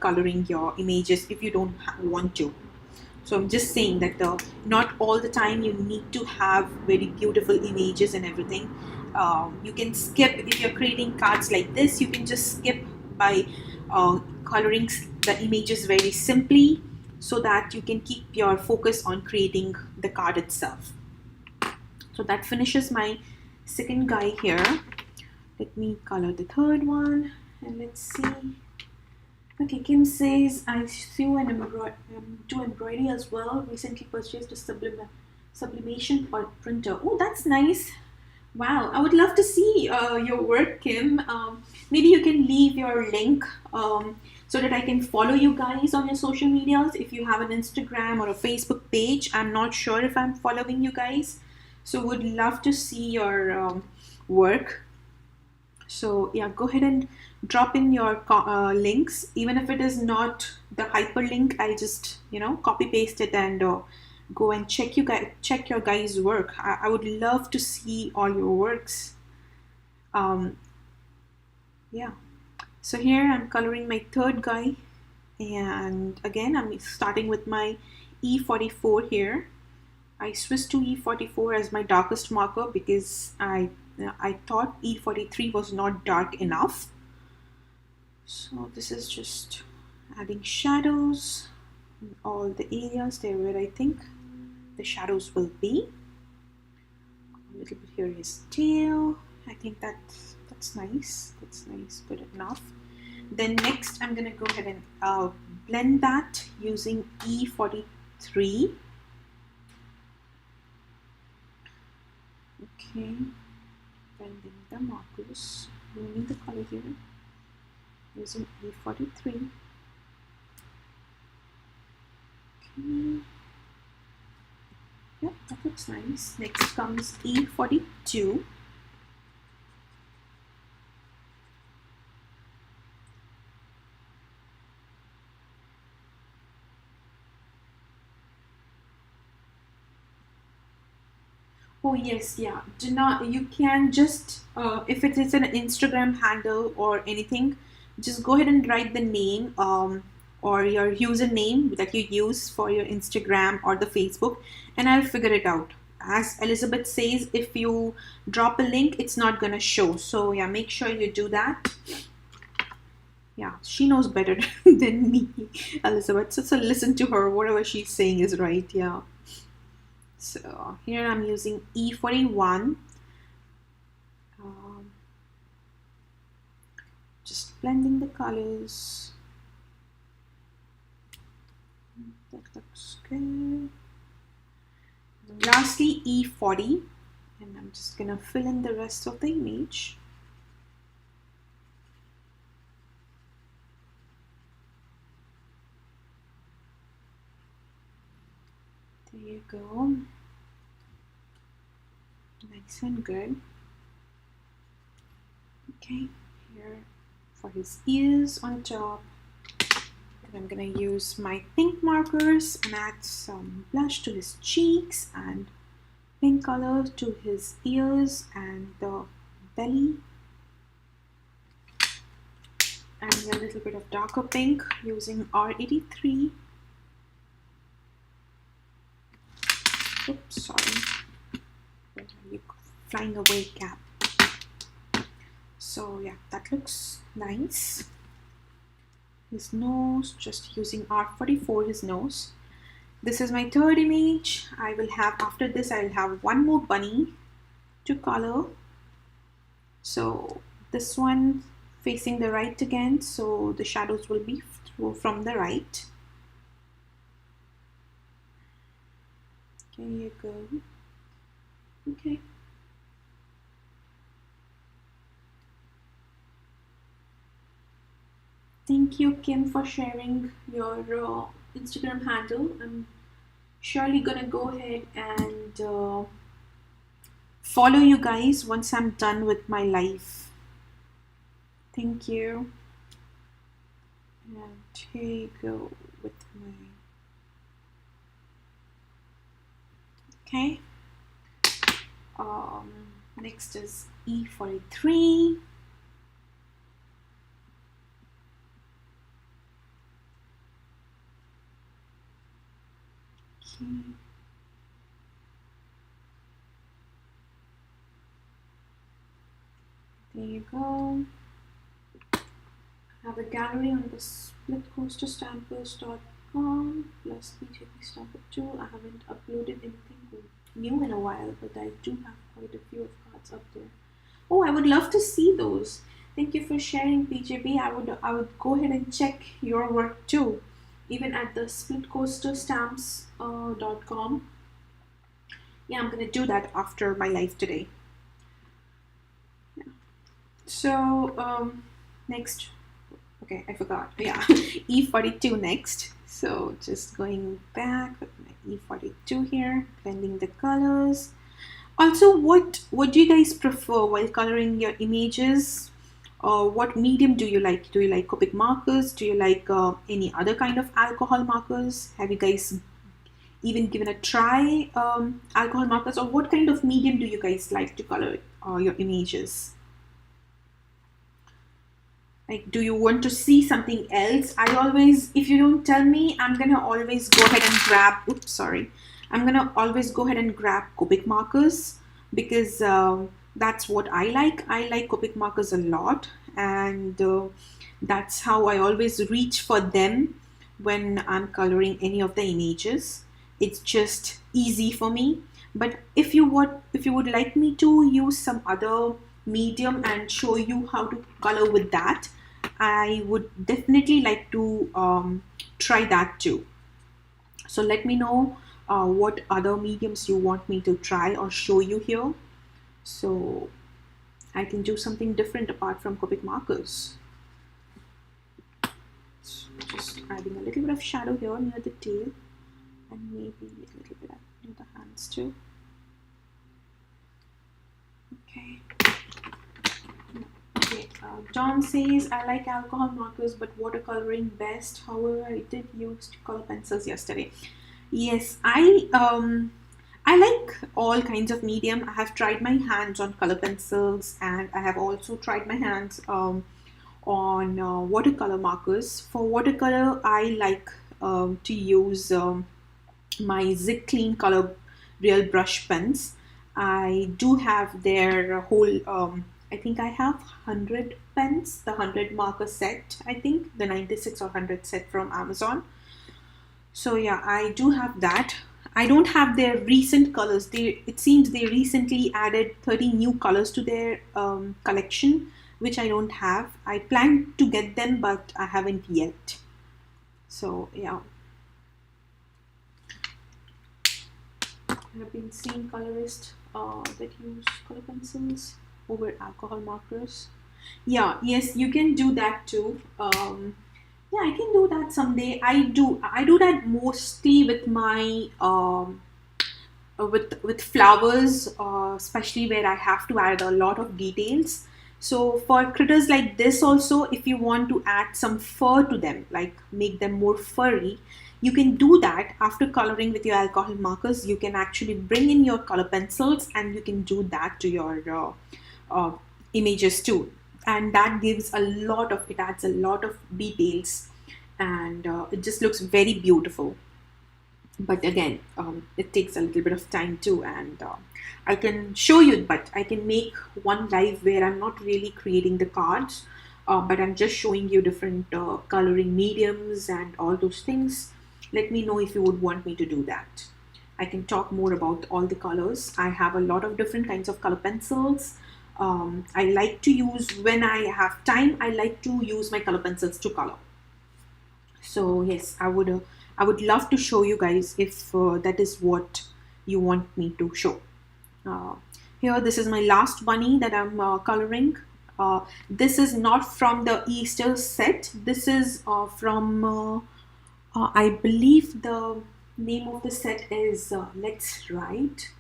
coloring your images if you don't want to. So I'm just saying that not all the time you need to have very beautiful images and everything. You can skip, if you're creating cards like this, you can just skip by coloring the images very simply, so that you can keep your focus on creating the card itself. So that finishes my second guy here. Let me color the third one, and let's see. Okay, Kim says, I sew and do embroidery as well. Recently purchased a sublimation printer. Oh, that's nice. Wow, I would love to see your work, Kim. Maybe you can leave your link so that I can follow you guys on your social medias. If you have an Instagram or a Facebook page, I'm not sure if I'm following you guys. So would love to see your work. So yeah, go ahead and drop in your links. Even if it is not the hyperlink, I'll just copy paste it and go and check your guys' work. I would love to see all your works. Um, yeah. So here I'm coloring my third guy, and again I'm starting with my E44 here. I switched to E44 as my darkest marker because I thought E43 was not dark enough. So this is just adding shadows in all the areas there where I think the shadows will be. A little bit here his tail. I think that's nice. That's nice, good enough. Then next I'm gonna go ahead and blend that using E43. Okay, blending the markers, bringing the color here using E43. Okay. Yep, that looks nice. Next comes E42. Oh yes, yeah. Do not. You can just if it is an Instagram handle or anything, just go ahead and write the name or your username that you use for your Instagram or the Facebook, and I'll figure it out. As Elizabeth says, if you drop a link, it's not gonna show. So yeah, make sure you do that. Yeah, she knows better than me, Elizabeth. So listen to her. Whatever she's saying is right. Yeah. So here I'm using E41. Just blending the colors. That looks good. Lastly, E40. And I'm just gonna fill in the rest of the image. There you go. Nice and good. Okay, here for his ears on top. And I'm gonna use my pink markers and add some blush to his cheeks and pink color to his ears and the belly. And a little bit of darker pink using R83. Oops, sorry. Where are you flying away, cap? So yeah, that looks nice. His nose, just using R44, his nose. This is my third image. I will have, after this, I'll have one more bunny to color. So this one facing the right again, so the shadows will be from the right. There you go. Okay. Thank you, Kim, for sharing your Instagram handle. I'm surely gonna go ahead and follow you guys once I'm done with my live. Thank you. And here you go with my. Okay. Next is E43. Okay. There you go. I have a gallery on the splitcoasterstampers.com plus PJP Stamper tool. I haven't uploaded anything new in a while, but I do have quite a few of cards up there. Oh, I would love to see those. Thank you for sharing, PJP. I would go ahead and check your work too, even at the splitcoasterstamps.com. Yeah, I'm gonna do that after my live today. So next, okay, I forgot. Yeah, E42 next. So just going back with my E42 here, blending the colors. Also, what do you guys prefer while coloring your images? Or what medium do you like? Do you like Copic markers? Do you like any other kind of alcohol markers? Have you guys even given a try alcohol markers? Or what kind of medium do you guys like to color your images? Like, do you want to see something else? I always, if you don't tell me, I'm gonna always go ahead and grab, oops, sorry. I'm gonna always go ahead and grab Copic markers because that's what I like. I like Copic markers a lot, and that's how I always reach for them when I'm coloring any of the images. It's just easy for me. But if you would like me to use some other medium and show you how to color with that, I would definitely like to try that too. So let me know what other mediums you want me to try or show you here, so I can do something different apart from Copic markers. So just adding a little bit of shadow here near the tail, and maybe a little bit near the hands too. Okay. Okay. John says, I like alcohol markers but watercoloring best. However, I did use color pencils yesterday. Yes, I like all kinds of medium. I have tried my hands on color pencils, and I have also tried my hands on watercolor markers. For watercolor, I like to use my Zig Clean Color Real Brush pens. I do have their whole, I think I have 100 pens, the 100 marker set, I think, the 96 or 100 set from Amazon. So yeah, I do have that. I don't have their recent colors. It seems they recently added 30 new colors to their collection, which I don't have. I plan to get them, but I haven't yet. So yeah. I have been seeing colorists that use color pencils over alcohol markers. Yeah, yes, you can do that too. Yeah, I can do that someday. I do that mostly with my with flowers, especially where I have to add a lot of details. So for critters like this also, if you want to add some fur to them, like make them more furry, you can do that after coloring with your alcohol markers. You can actually bring in your color pencils and you can do that to your images too. And that gives it adds a lot of details, and it just looks very beautiful. But again, it takes a little bit of time too, and I can show you, but I can make one live where I'm not really creating the cards, but I'm just showing you different coloring mediums and all those things. Let me know if you would want me to do that. I can talk more about all the colors. I have a lot of different kinds of color pencils. I like to use, when I have time, I like to use my color pencils to color. So yes, I would love to show you guys if that is what you want me to show. Here, this is my last bunny that I'm coloring. This is not from the Easter set. This is from, I believe the name of the set is Let's Write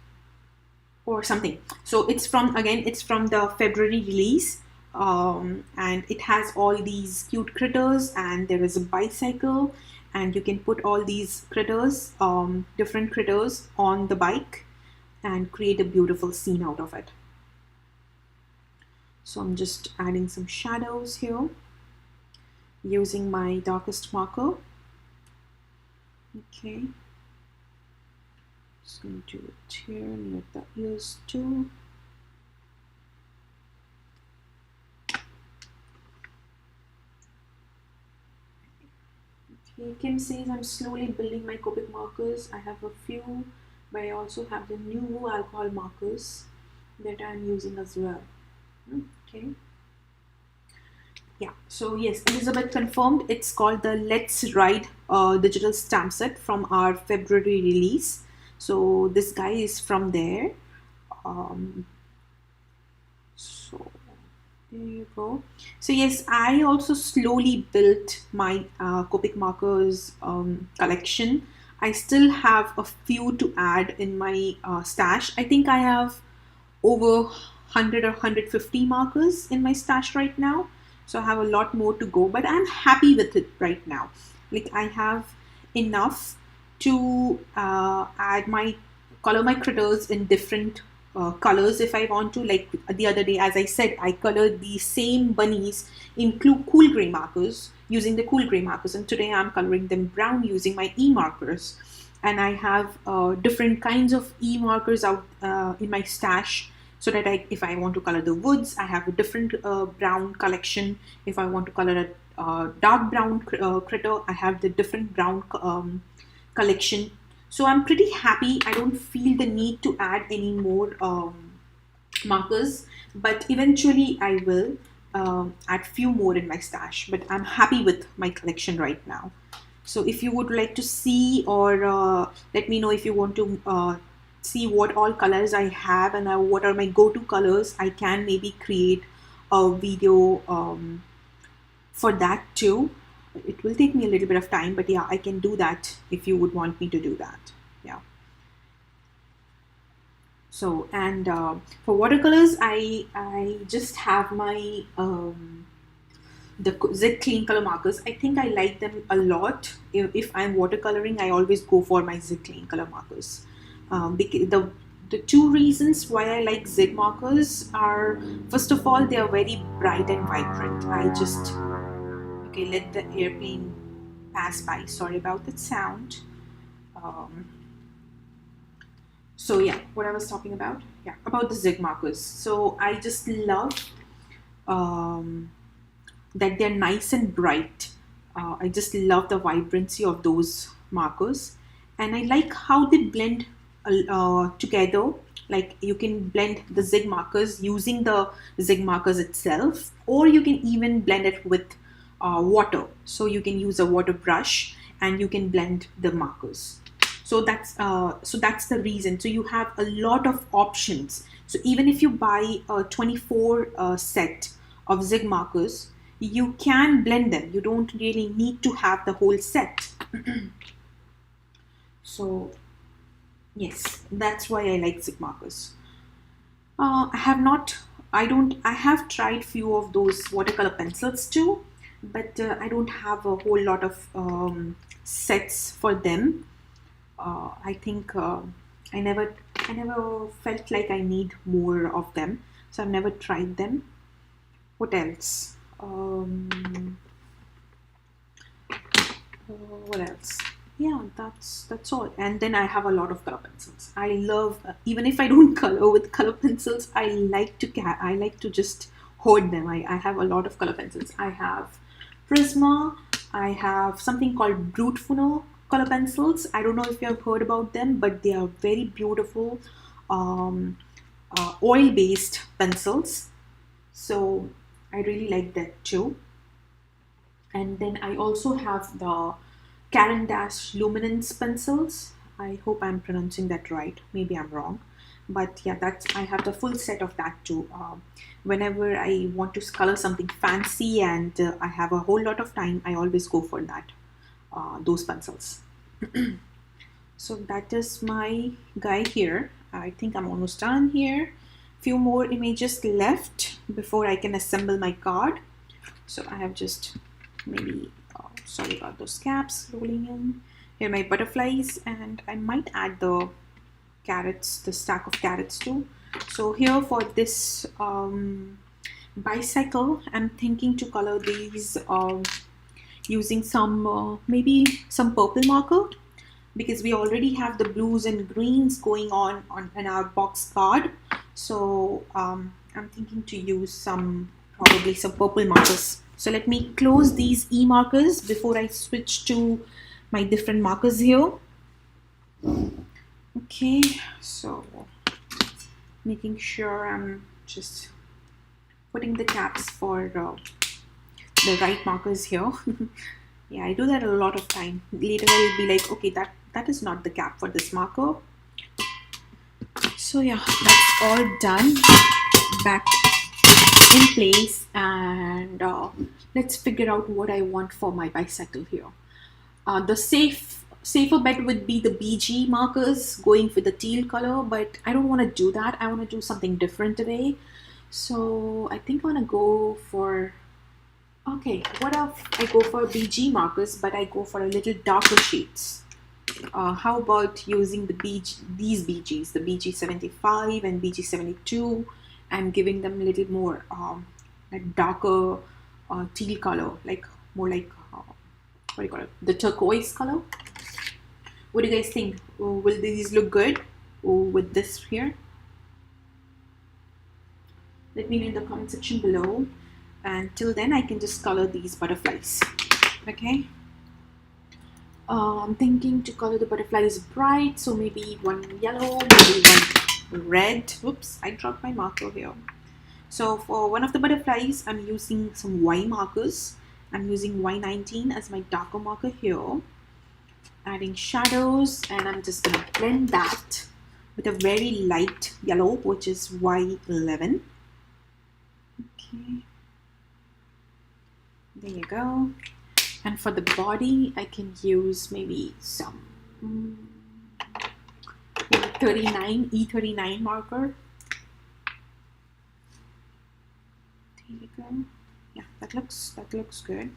or something. So it's from the February release. And it has all these cute critters, and there is a bicycle, and you can put all these critters, different critters on the bike and create a beautiful scene out of it. So I'm just adding some shadows here using my darkest marker. Okay, just going to do it here near the ears too. Okay, Kim says, I'm slowly building my Copic markers. I have a few, but I also have the new alcohol markers that I'm using as well. Okay. Yeah, so yes, Elizabeth confirmed it's called the Let's Ride digital stamp set from our February release. So this guy is from there. So There you go. So yes, I also slowly built my Copic markers collection. I still have a few to add in my stash. I think I have over 100 or 150 markers in my stash right now. So I have a lot more to go, but I'm happy with it right now. Like I have enough to add my color my critters in different colors if I want to. Like the other day, as I said, I colored the same bunnies in cool gray markers using the cool gray markers, and today I'm coloring them brown using my E markers. And I have different kinds of E markers out in my stash, so that if I want to color the woods, I have a different brown collection. If I want to color a dark brown critter, I have the different brown collection. So I'm pretty happy. I don't feel the need to add any more markers, but eventually I will add few more in my stash. But I'm happy with my collection right now. So if you would like to see, or let me know if you want to see what all colors I have and what are my go-to colors, I can maybe create a video for that too. It will take me a little bit of time, but yeah, I can do that if you would want me to do that. Yeah. So, and for watercolors, I just have my the Z Clean color markers. I think I like them a lot. If I'm watercoloring, I always go for my Z Clean color markers. The two reasons why I like Z markers are, first of all, they are very bright and vibrant. Okay, let the airplane pass by. Sorry about that sound. So yeah, what I was talking about? Yeah, about the zig markers. So I just love that they're nice and bright. I just love the vibrancy of those markers. And I like how they blend together. Like you can blend the zig markers using the zig markers itself, or you can even blend it with water. So you can use a water brush and you can blend the markers. So that's the reason. So you have a lot of options. So even if you buy a 24 set of zig markers, you can blend them. You don't really need to have the whole set. So yes, that's why I like zig markers. I have tried few of those watercolor pencils too, but I don't have a whole lot of sets for them. I think I never felt like I need more of them, so I've never tried them. What else? What else? Yeah, that's all. And then I have a lot of color pencils. I love, even if I don't color with color pencils, I like to just hoard them. I have a lot of color pencils. I have Prisma. I have something called Brute Funnel color pencils. I don't know if you have heard about them, but they are very beautiful oil-based pencils. So I really like that too. And then I also have the Caran d'Ache luminance pencils. I hope I'm pronouncing that right. Maybe I'm wrong, but yeah, I have the full set of that too. Whenever I want to color something fancy and I have a whole lot of time, I always go for that. Those pencils. So that is my guy here. I think I'm almost done here. Few more images left before I can assemble my card. So I have just maybe sorry about those caps rolling in. Here are my butterflies, and I might add the carrots, the stack of carrots too. So here for this bicycle, I'm thinking to color these using some maybe some purple marker, because we already have the blues and greens going on in our box card. So I'm thinking to use probably some purple markers. So let me close these E markers before I switch to my different markers here. Okay, so making sure I'm just putting the caps for the right markers here. Yeah, I do that a lot of time. Later I'll be like, okay, that is not the cap for this marker. So yeah, that's all done. Back in place, and let's figure out what I want for my bicycle here. The safer bet would be the BG markers, going for the teal color, but I don't want to do that. I want to do something different today. So I think I want to go for, okay, what if I go for BG markers, but I go for a little darker shades? How about using these BGs, the BG75 and BG72, and giving them a little more like darker teal color, like more like what do you call it, the turquoise color? What do you guys think? Will these look good with this here? Let me know in the comment section below. And till then, I can just color these butterflies. Okay. I'm thinking to color the butterflies bright, so maybe one yellow, maybe one red. Oops, I dropped my marker here. So for one of the butterflies, I'm using some Y markers. I'm using Y19 as my darker marker here. Adding shadows, and I'm just gonna blend that with a very light yellow, which is Y11. Okay. There you go. And for the body, I can use maybe some E39 marker. There you go. Yeah, that looks good.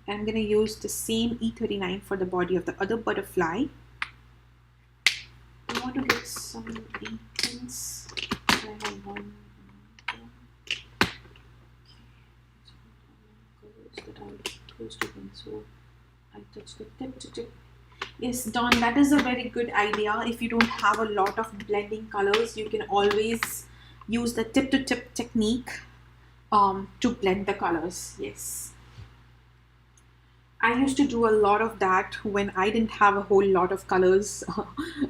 And I'm gonna use the same E39 for the body of the other butterfly. I want to get some details. I have one. So I touch the tip to tip. Yes, Dawn, that is a very good idea. If you don't have a lot of blending colors, you can always use the tip to tip technique to blend the colors. Yes, I used to do a lot of that when I didn't have a whole lot of colors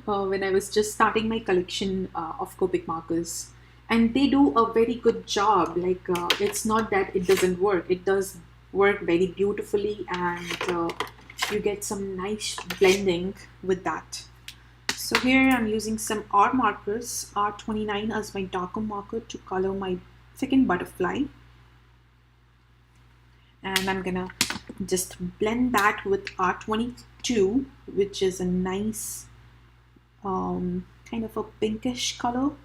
when I was just starting my collection of Copic markers, and they do a very good job. Like it's not that it doesn't work, it does work very beautifully, and you get some nice blending with that. So here I'm using some R markers, R29 as my darker marker to color my second butterfly, and I'm gonna just blend that with R22, which is a nice kind of a pinkish color,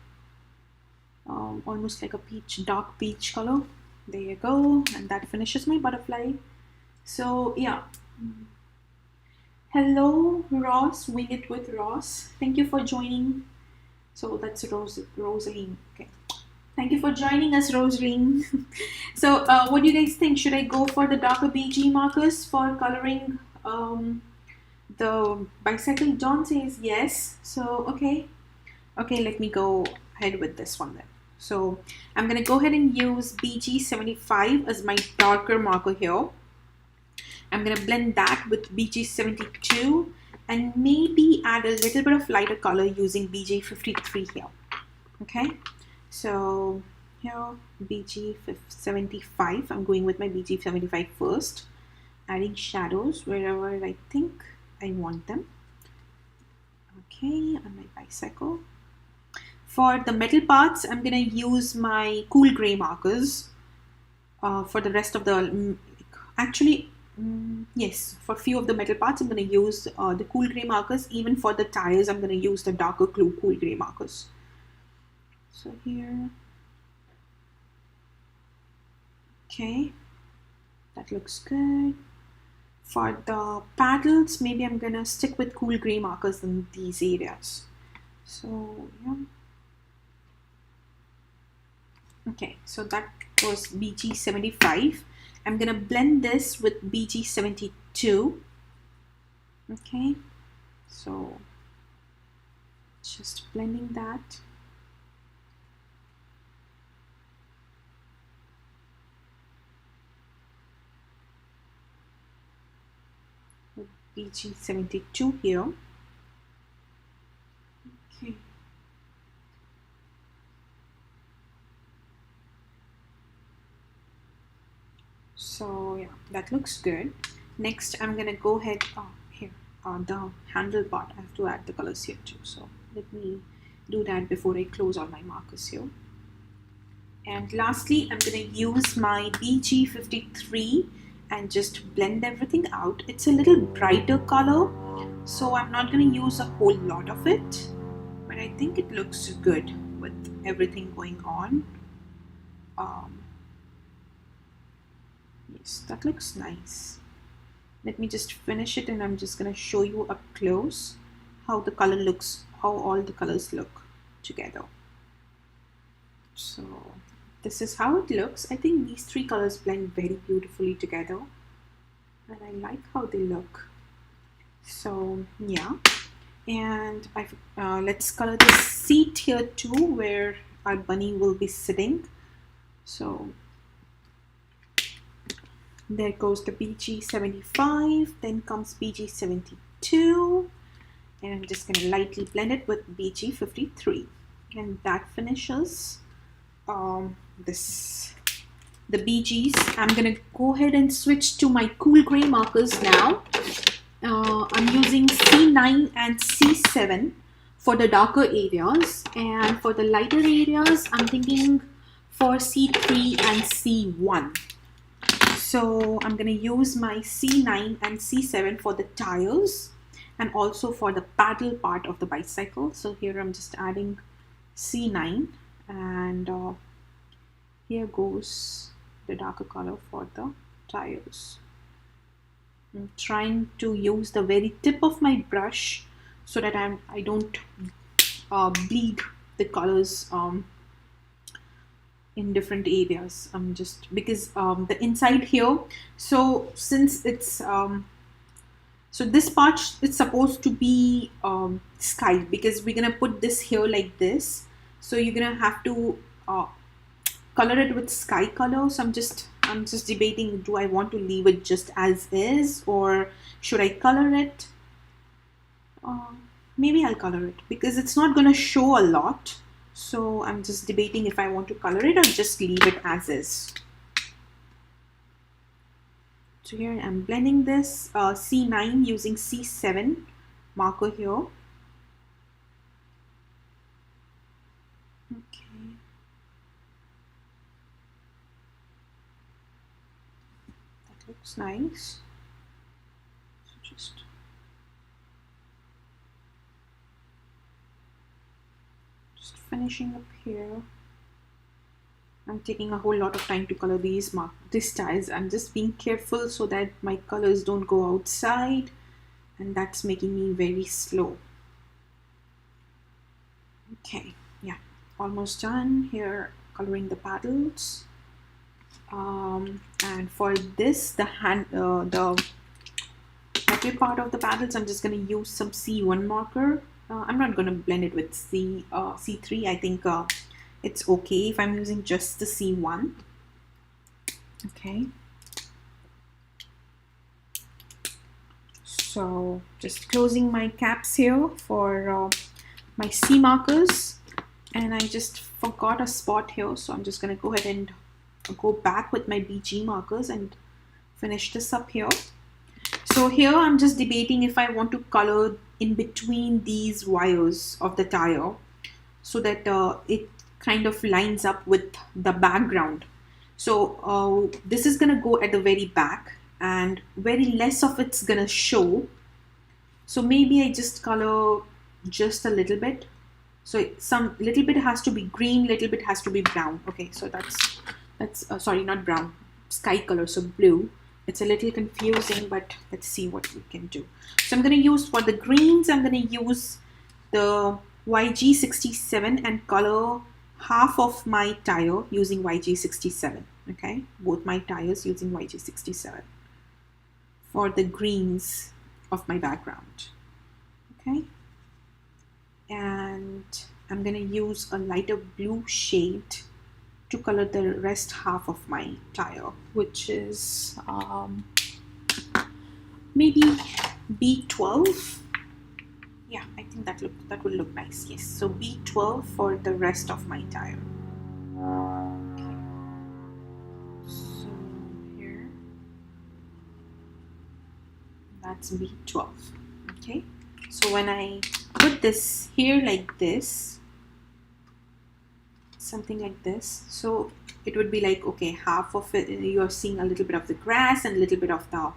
almost like a dark peach color. There you go, and that finishes my butterfly. So yeah, hello Ross, Wing It with Ross, thank you for joining. So that's Rosaline. Okay, thank you for joining us, Rosaline. So what do you guys think? Should I go for the darker BG markers for coloring the bicycle? John says yes. So okay, let me go ahead with this one then. So I'm going to go ahead and use BG75 as my darker marker here. I'm going to blend that with BG72 and maybe add a little bit of lighter color using BG53 here. Okay, so here BG75, I'm going with my BG75 first, adding shadows wherever I think I want them. Okay, on my bicycle. For the metal parts, I'm going to use my cool gray markers. For the rest of the, yes, for a few of the metal parts, I'm going to use the cool gray markers. Even for the tires, I'm going to use the darker cool gray markers. So here, okay, that looks good. For the paddles, maybe I'm going to stick with cool gray markers in these areas. So yeah. Okay, so that was BG75. I'm gonna blend this with BG72. Okay, so just blending that. With BG72 here. Okay. So yeah, that looks good. Next, I'm gonna go ahead here on the handle part. I have to add the colors here too. So let me do that before I close all my markers here. And lastly, I'm going to use my BG53 and just blend everything out. It's a little brighter color, so I'm not going to use a whole lot of it, but I think it looks good with everything going on. Yes, that looks nice. Let me just finish it, and I'm just going to show you up close how the color looks, how all the colors look together. So this is how it looks. I think these three colors blend very beautifully together, and I like how they look. So yeah, and let's color the seat here too, where our bunny will be sitting. So there goes the BG75, then comes BG72, and I'm just going to lightly blend it with BG53, and that finishes the BGs. I'm going to go ahead and switch to my cool gray markers now. I'm using C9 and C7 for the darker areas, and for the lighter areas I'm thinking for C3 and C1. So I'm going to use my C9 and C7 for the tires and also for the paddle part of the bicycle. So here I'm just adding C9, and here goes the darker color for the tires. I'm trying to use the very tip of my brush so that I don't bleed the colors in different areas. Just because the inside here, so since it's so this part is supposed to be sky, because we're gonna put this here like this, so you're gonna have to color it with sky color. So I'm just debating, do I want to leave it just as is, or should I color it? Maybe I'll color it because it's not gonna show a lot. So I'm just debating if I want to color it or just leave it as is. So here I'm blending this C9 using C7 marker here. Okay. That looks nice. So just finishing up here. I'm taking a whole lot of time to color these tiles. I'm just being careful so that my colors don't go outside, and that's making me very slow. Okay, yeah, almost done here coloring the paddles. And for this, the metal part of the paddles, I'm just going to use some C1 marker. I'm not going to blend it with C3. I think it's okay if I'm using just the C1. Okay. So just closing my caps here for my C markers, and I just forgot a spot here, so I'm just going to go ahead and go back with my BG markers and finish this up here. So here I'm just debating if I want to color in between these wires of the tire so that it kind of lines up with the background. So this is gonna go at the very back, and very less of it's gonna show. So maybe I just color just a little bit. So some little bit has to be green, little bit has to be brown. Okay, so that's sorry, not brown, sky color, so blue. It's a little confusing, but let's see what we can do. So I'm going to use, for the greens, I'm going to use the YG67 and color half of my tire using YG67. Okay, both my tires using YG67 for the greens of my background. Okay, and I'm going to use a lighter blue shade to color the rest half of my tire, which is maybe B12. Yeah, I think that will look nice. Yes, so B12 for the rest of my tire. Okay. So here, that's B12. Okay, so when I put this here like this, something like this. So it would be like, okay, half of it you're seeing a little bit of the grass and a little bit of the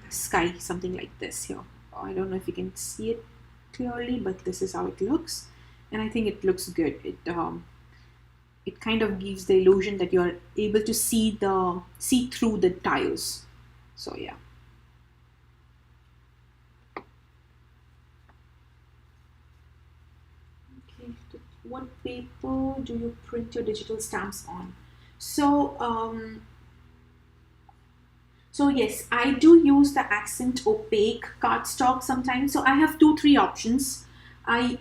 sky, something like this here. I don't know if you can see it clearly, but this is how it looks, and I think it looks good. It kind of gives the illusion that you're able to see through the tiles. So yeah. Okay, what paper do you print your digital stamps on? So yes, I do use the accent opaque cardstock sometimes. So I have 2-3 options. I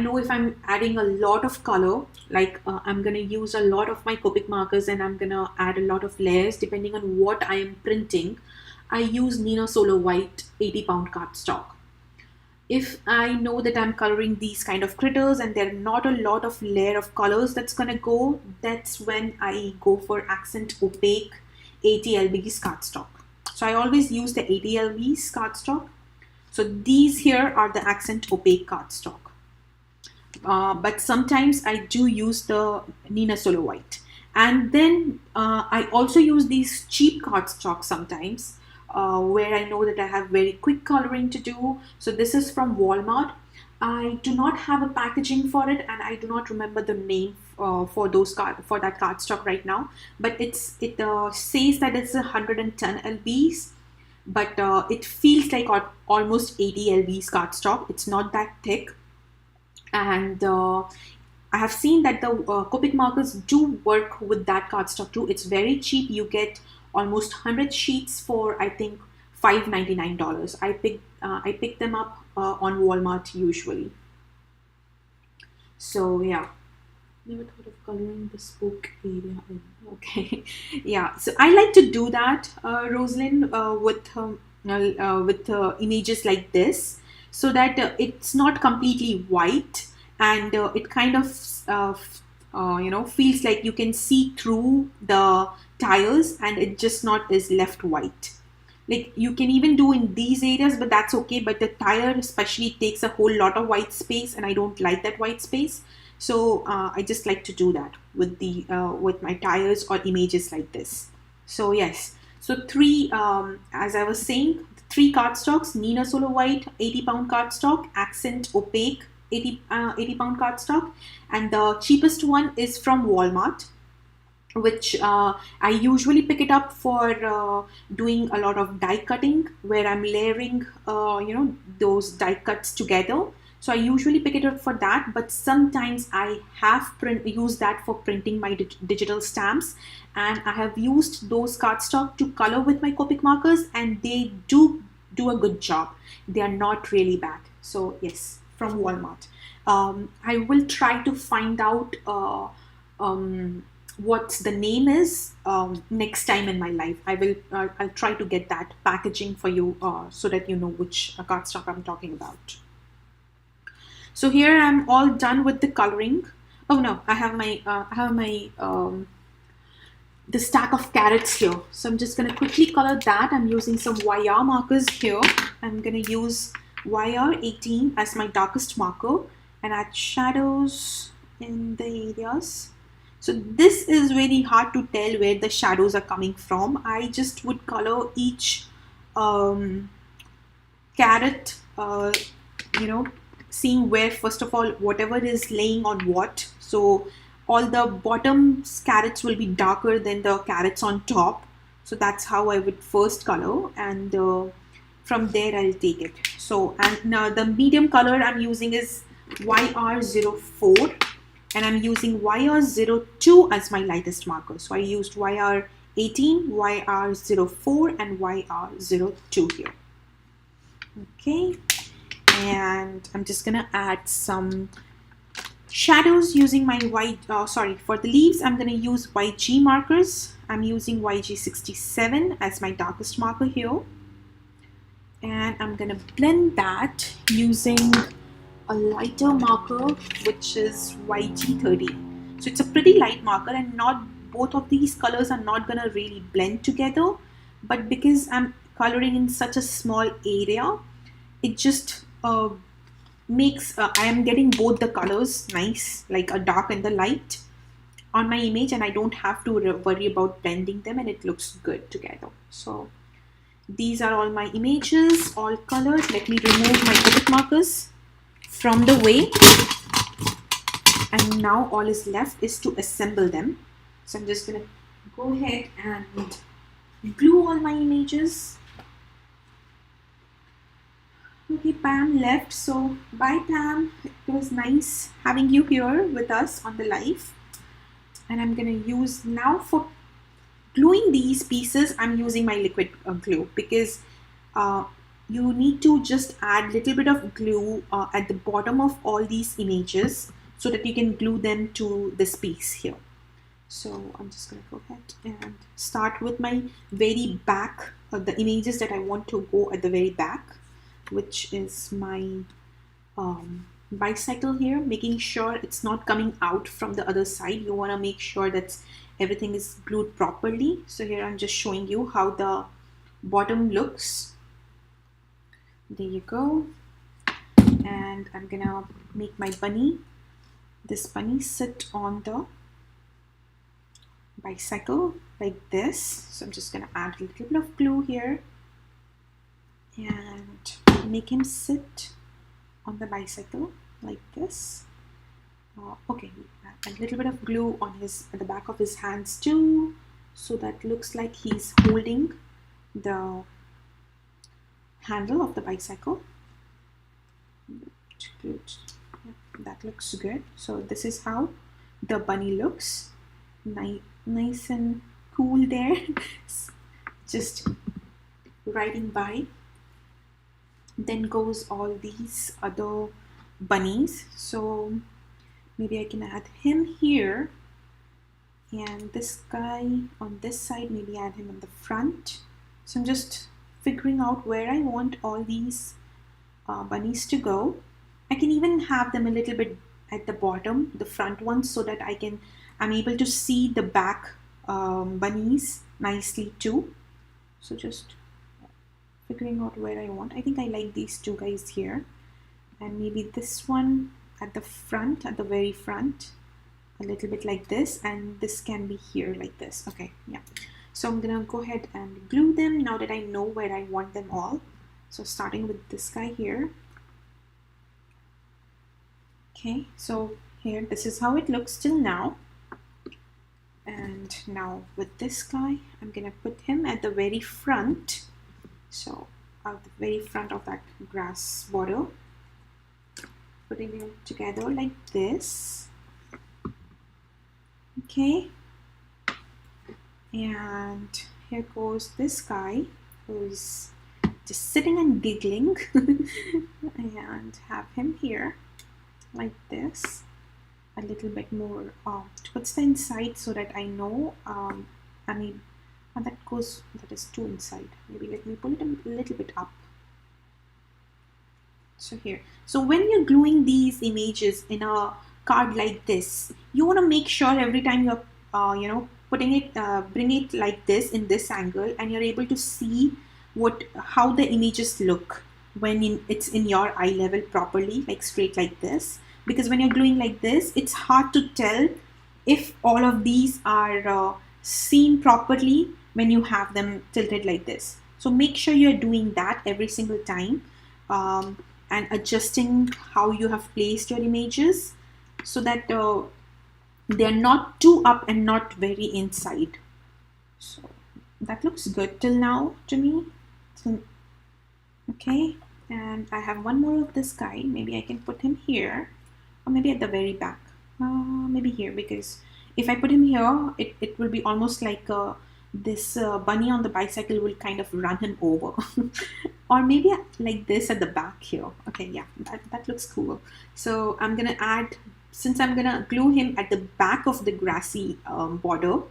know if I'm adding a lot of color, like I'm gonna use a lot of my Copic markers and I'm gonna add a lot of layers depending on what I am printing. I use Nina Solo White 80-pound cardstock. If I know that I'm coloring these kind of critters and there are not a lot of layer of colors that's gonna go, that's when I go for accent opaque 80 lbs cardstock. So I always use the 80 lbs cardstock. So these here are the accent opaque cardstock. But sometimes I do use the Nina Solo White. And then I also use these cheap cardstock sometimes where I know that I have very quick coloring to do. So this is from Walmart. I do not have a packaging for it, and I do not remember the name for that cardstock right now. But it says that it's 110 lbs, but it feels like almost 80 lbs cardstock. It's not that thick, and I have seen that the Copic markers do work with that cardstock too. It's very cheap. You get almost 100 sheets for I think $5.99. I pick them up on Walmart usually. So yeah, never thought of coloring the spoke area in. Okay, yeah. So I like to do that, Rosalind, with images like this, so that it's not completely white, and it kind of feels like you can see through the tiles, and it just not is left white. Like you can even do in these areas, but that's okay. But the tile especially takes a whole lot of white space, and I don't like that white space. So I just like to do that with with my tiles or images like this. So yes, so as I was saying, 3 cardstocks: Nina Solo White 80-pound cardstock, accent opaque 80-pound cardstock, and the cheapest one is from Walmart, which I usually pick it up for doing a lot of die cutting, where I'm layering those die cuts together. So I usually pick it up for that, but sometimes I have used that for printing my digital stamps, and I have used those cardstock to color with my Copic markers, and they do a good job. They are not really bad. So yes, from Walmart. I will try to find out what the name is next time in my life. I'll try to get that packaging for you so that you know which cardstock I'm talking about. So here I'm all done with the coloring. Oh no, I have my the stack of carrots here. So I'm just gonna quickly color that. I'm using some YR markers here. I'm gonna use YR 18 as my darkest marker and add shadows in the areas. So this is very hard to tell where the shadows are coming from. I just would color each carrot, seeing where, first of all, whatever is laying on what. So all the bottom carrots will be darker than the carrots on top. So that's how I would first color, and from there I'll take it. So, and now the medium color I'm using is YR04, and I'm using YR02 as my lightest marker. So I used YR18, YR04, and YR02 here. Okay, and I'm just gonna add some shadows using my for the leaves I'm gonna use YG markers. I'm using YG67 as my darkest marker here, and I'm gonna blend that using a lighter marker, which is YG30. So it's a pretty light marker, and not both of these colors are not gonna really blend together, but because I'm coloring in such a small area, it just makes I am getting both the colors nice, like a dark and the light on my image, and I don't have to worry about blending them, and it looks good together. So these are all my images, all colored. Let me remove my Copic markers from the way, and now all is left is to assemble them. So I'm just gonna go ahead and glue all my images. Okay, Pam left, so bye Pam. It was nice having you here with us on the live. And I'm gonna use now for gluing these pieces, I'm using my liquid glue, because you need to just add a little bit of glue at the bottom of all these images so that you can glue them to this piece here. So I'm just going to go ahead and start with my very back of the images that I want to go at the very back, which is my bicycle here, making sure it's not coming out from the other side. You want to make sure that everything is glued properly. So here I'm just showing you how the bottom looks. There you go. And I'm gonna make my bunny, this bunny, sit on the bicycle like this. So I'm just gonna add a little bit of glue here and make him sit on the bicycle like this. Okay, a little bit of glue on at the back of his hands too, so that looks like he's holding the handle of the bicycle. Good. Yeah, that looks good. So this is how the bunny looks. Nice and cool there. Just riding by. Then goes all these other bunnies. So maybe I can add him here, and this guy on this side, maybe add him on the front. So I'm just figuring out where I want all these bunnies to go. I can even have them a little bit at the bottom, the front ones, so that I'm able to see the back bunnies nicely too. So just figuring out where I want. I think I like these two guys here, and maybe this one at the front, at the very front, a little bit like this, and this can be here like this. Okay, yeah. So I'm gonna go ahead and glue them now that I know where I want them all. So starting with this guy here. Okay, so here, this is how it looks till now. And now with this guy, I'm gonna put him at the very front. So at the very front of that grass border, putting them together like this. Okay, and here goes this guy who's just sitting and giggling. And have him here like this, a little bit more towards the inside, so that I know that is too inside. Maybe let me pull it a little bit up. So here, so when you're gluing these images in a card like this, you want to make sure every time you're putting it, bring it like this in this angle, and you're able to see how the images look when it's in your eye level properly, like straight like this. Because when you're gluing like this, it's hard to tell if all of these are seen properly when you have them tilted like this. So make sure you're doing that every single time, and adjusting how you have placed your images so that they're not too up and not very inside. So that looks good till now to me. So, okay, and I have one more of this guy. Maybe I can put him here, or maybe at the very back. Maybe here, because if I put him here, it will be almost like this bunny on the bicycle will kind of run him over. Or maybe like this at the back here. Okay, yeah, that looks cool. So I'm gonna add, since I'm gonna glue him at the back of the grassy border,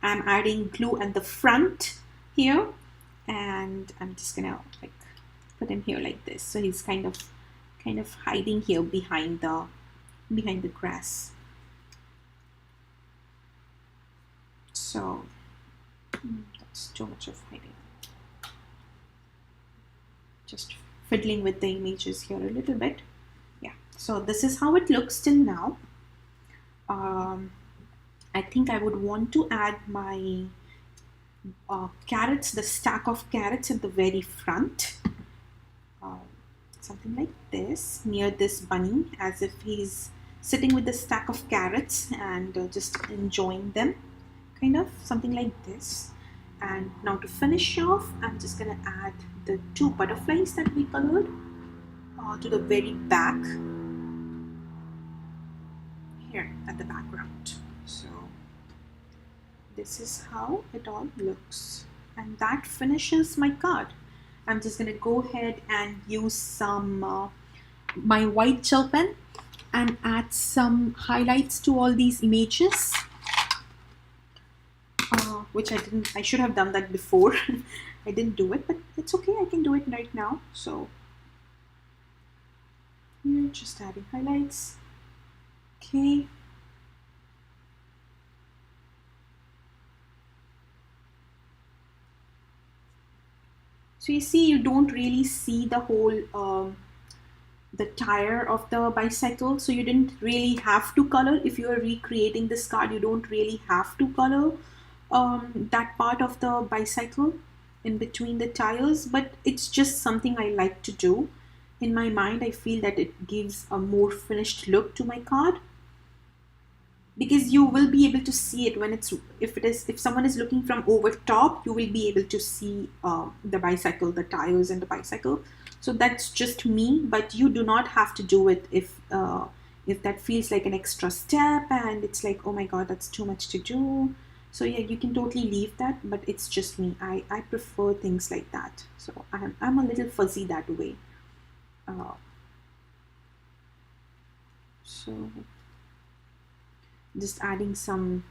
I'm adding glue at the front here, and I'm just gonna like put him here like this. So he's kind of hiding here behind the grass. So that's too much of hiding. Just fiddling with the images here a little bit. Yeah, So this is how it looks till now. I think I would want to add my carrots, the stack of carrots at the very front. Something like this, near this bunny, as if he's sitting with the stack of carrots and just enjoying them, kind of something like this. And now to finish off, I'm just gonna add the 2 butterflies that we colored to the very back here at the background. So this is how it all looks, and that finishes my card. I'm just gonna go ahead and use some my white gel pen and add some highlights to all these images, which I should have done that before. I didn't do it, but it's okay, I can do it right now. So here, just adding highlights. Okay. So you see, you don't really see the whole the tire of the bicycle, so you didn't really have to color. If you are recreating this card, you don't really have to color that part of the bicycle in between the tires, but it's just something I like to do. In my mind, I feel that it gives a more finished look to my card, because you will be able to see it when if someone is looking from over top, you will be able to see the bicycle, the tires and the bicycle. So that's just me, but you do not have to do it if that feels like an extra step and it's like, oh my god, that's too much to do. So yeah, you can totally leave that, but it's just me. I prefer things like that. So I'm a little fuzzy that way. So just adding some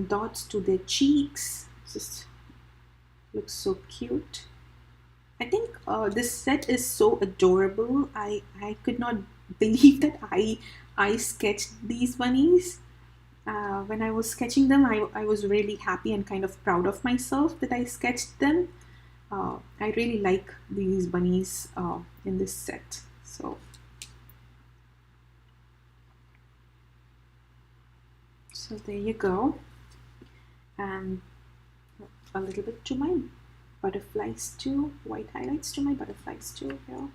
dots to their cheeks. Just looks so cute. I think this set is so adorable. I could not believe that I sketched these bunnies. When I was sketching them, I was really happy and kind of proud of myself that I sketched them. I really like these bunnies in this set. So there you go. And a little bit to my butterflies too, white highlights to my butterflies too here.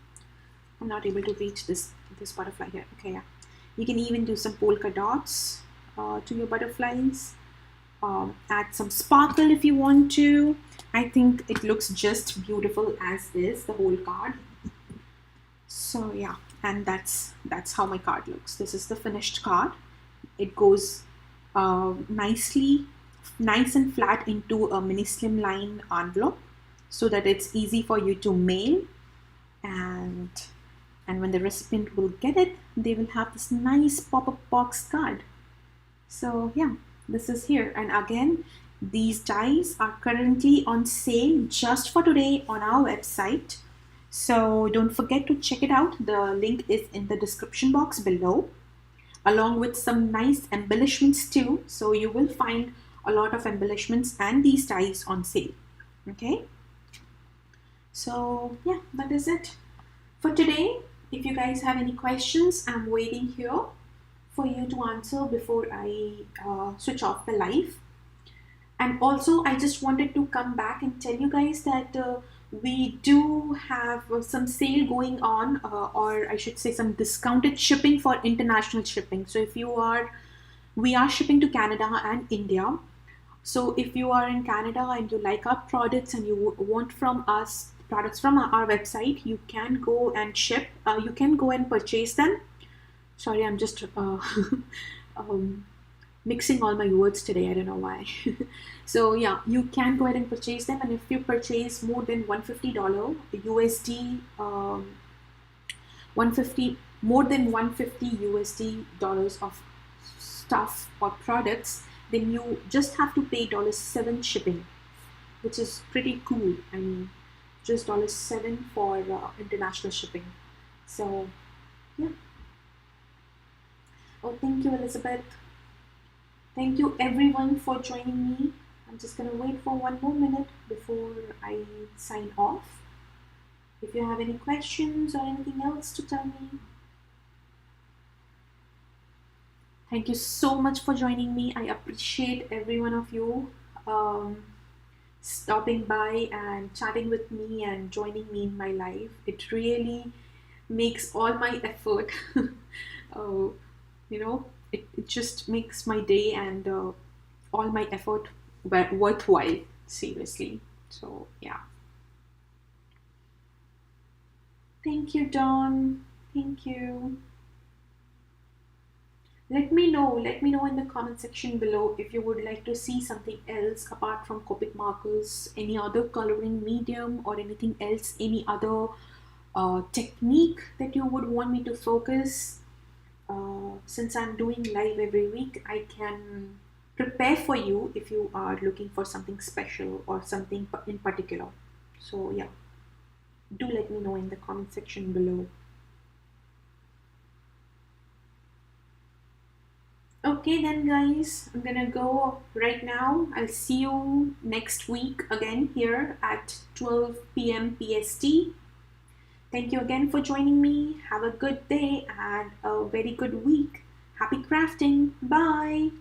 I'm not able to reach this butterfly here. Okay, yeah. You can even do some polka dots to your butterflies. Add some sparkle if you want to. I think it looks just beautiful as is, the whole card. So yeah, and that's how my card looks. This is the finished card. It goes nice and flat into a mini slimline envelope, so that it's easy for you to mail, and when the recipient will get it, they will have this nice pop-up box card. So yeah, this is here. And again, these dies are currently on sale just for today on our website, so don't forget to check it out. The link is in the description box below, along with some nice embellishments too. So you will find a lot of embellishments and these dies on sale. Okay, so yeah, that is it for today. If you guys have any questions, I'm waiting here for you to answer before I switch off the live. And also, I just wanted to come back and tell you guys that we do have some sale going on, or I should say some discounted shipping for international shipping. So if we are shipping to Canada and India. So if you are in Canada and you like our products and you want from us products from our website, you can go and ship. You can go and purchase them. Sorry, I'm just mixing all my words today. I don't know why. So yeah, you can go ahead and purchase them. And if you purchase more than $150 USD, more than $150 USD of stuff or products, then you just have to pay $7 shipping, which is pretty cool. I mean, just $7 for international shipping. So yeah. Oh, thank you, Elizabeth. Thank you everyone for joining me. I'm just gonna wait for one more minute before I sign off. If you have any questions or anything else to tell me, Thank you so much for joining me. I appreciate every one of you stopping by and chatting with me and joining me in my life. It really makes all my effort, uh, it just makes my day and all my effort worthwhile, seriously. So, yeah. Thank you, Dawn. Thank you. Let me know in the comment section below if you would like to see something else apart from Copic markers, any other coloring medium or anything else, any other technique that you would want me to focus. Since I'm doing live every week, I can prepare for you if you are looking for something special or something in particular. So yeah, do let me know in the comment section below. Okay then guys, I'm gonna go right now. I'll see you next week again here at 12 p.m. PST. Thank you again for joining me. Have a good day and a very good week. Happy crafting. Bye.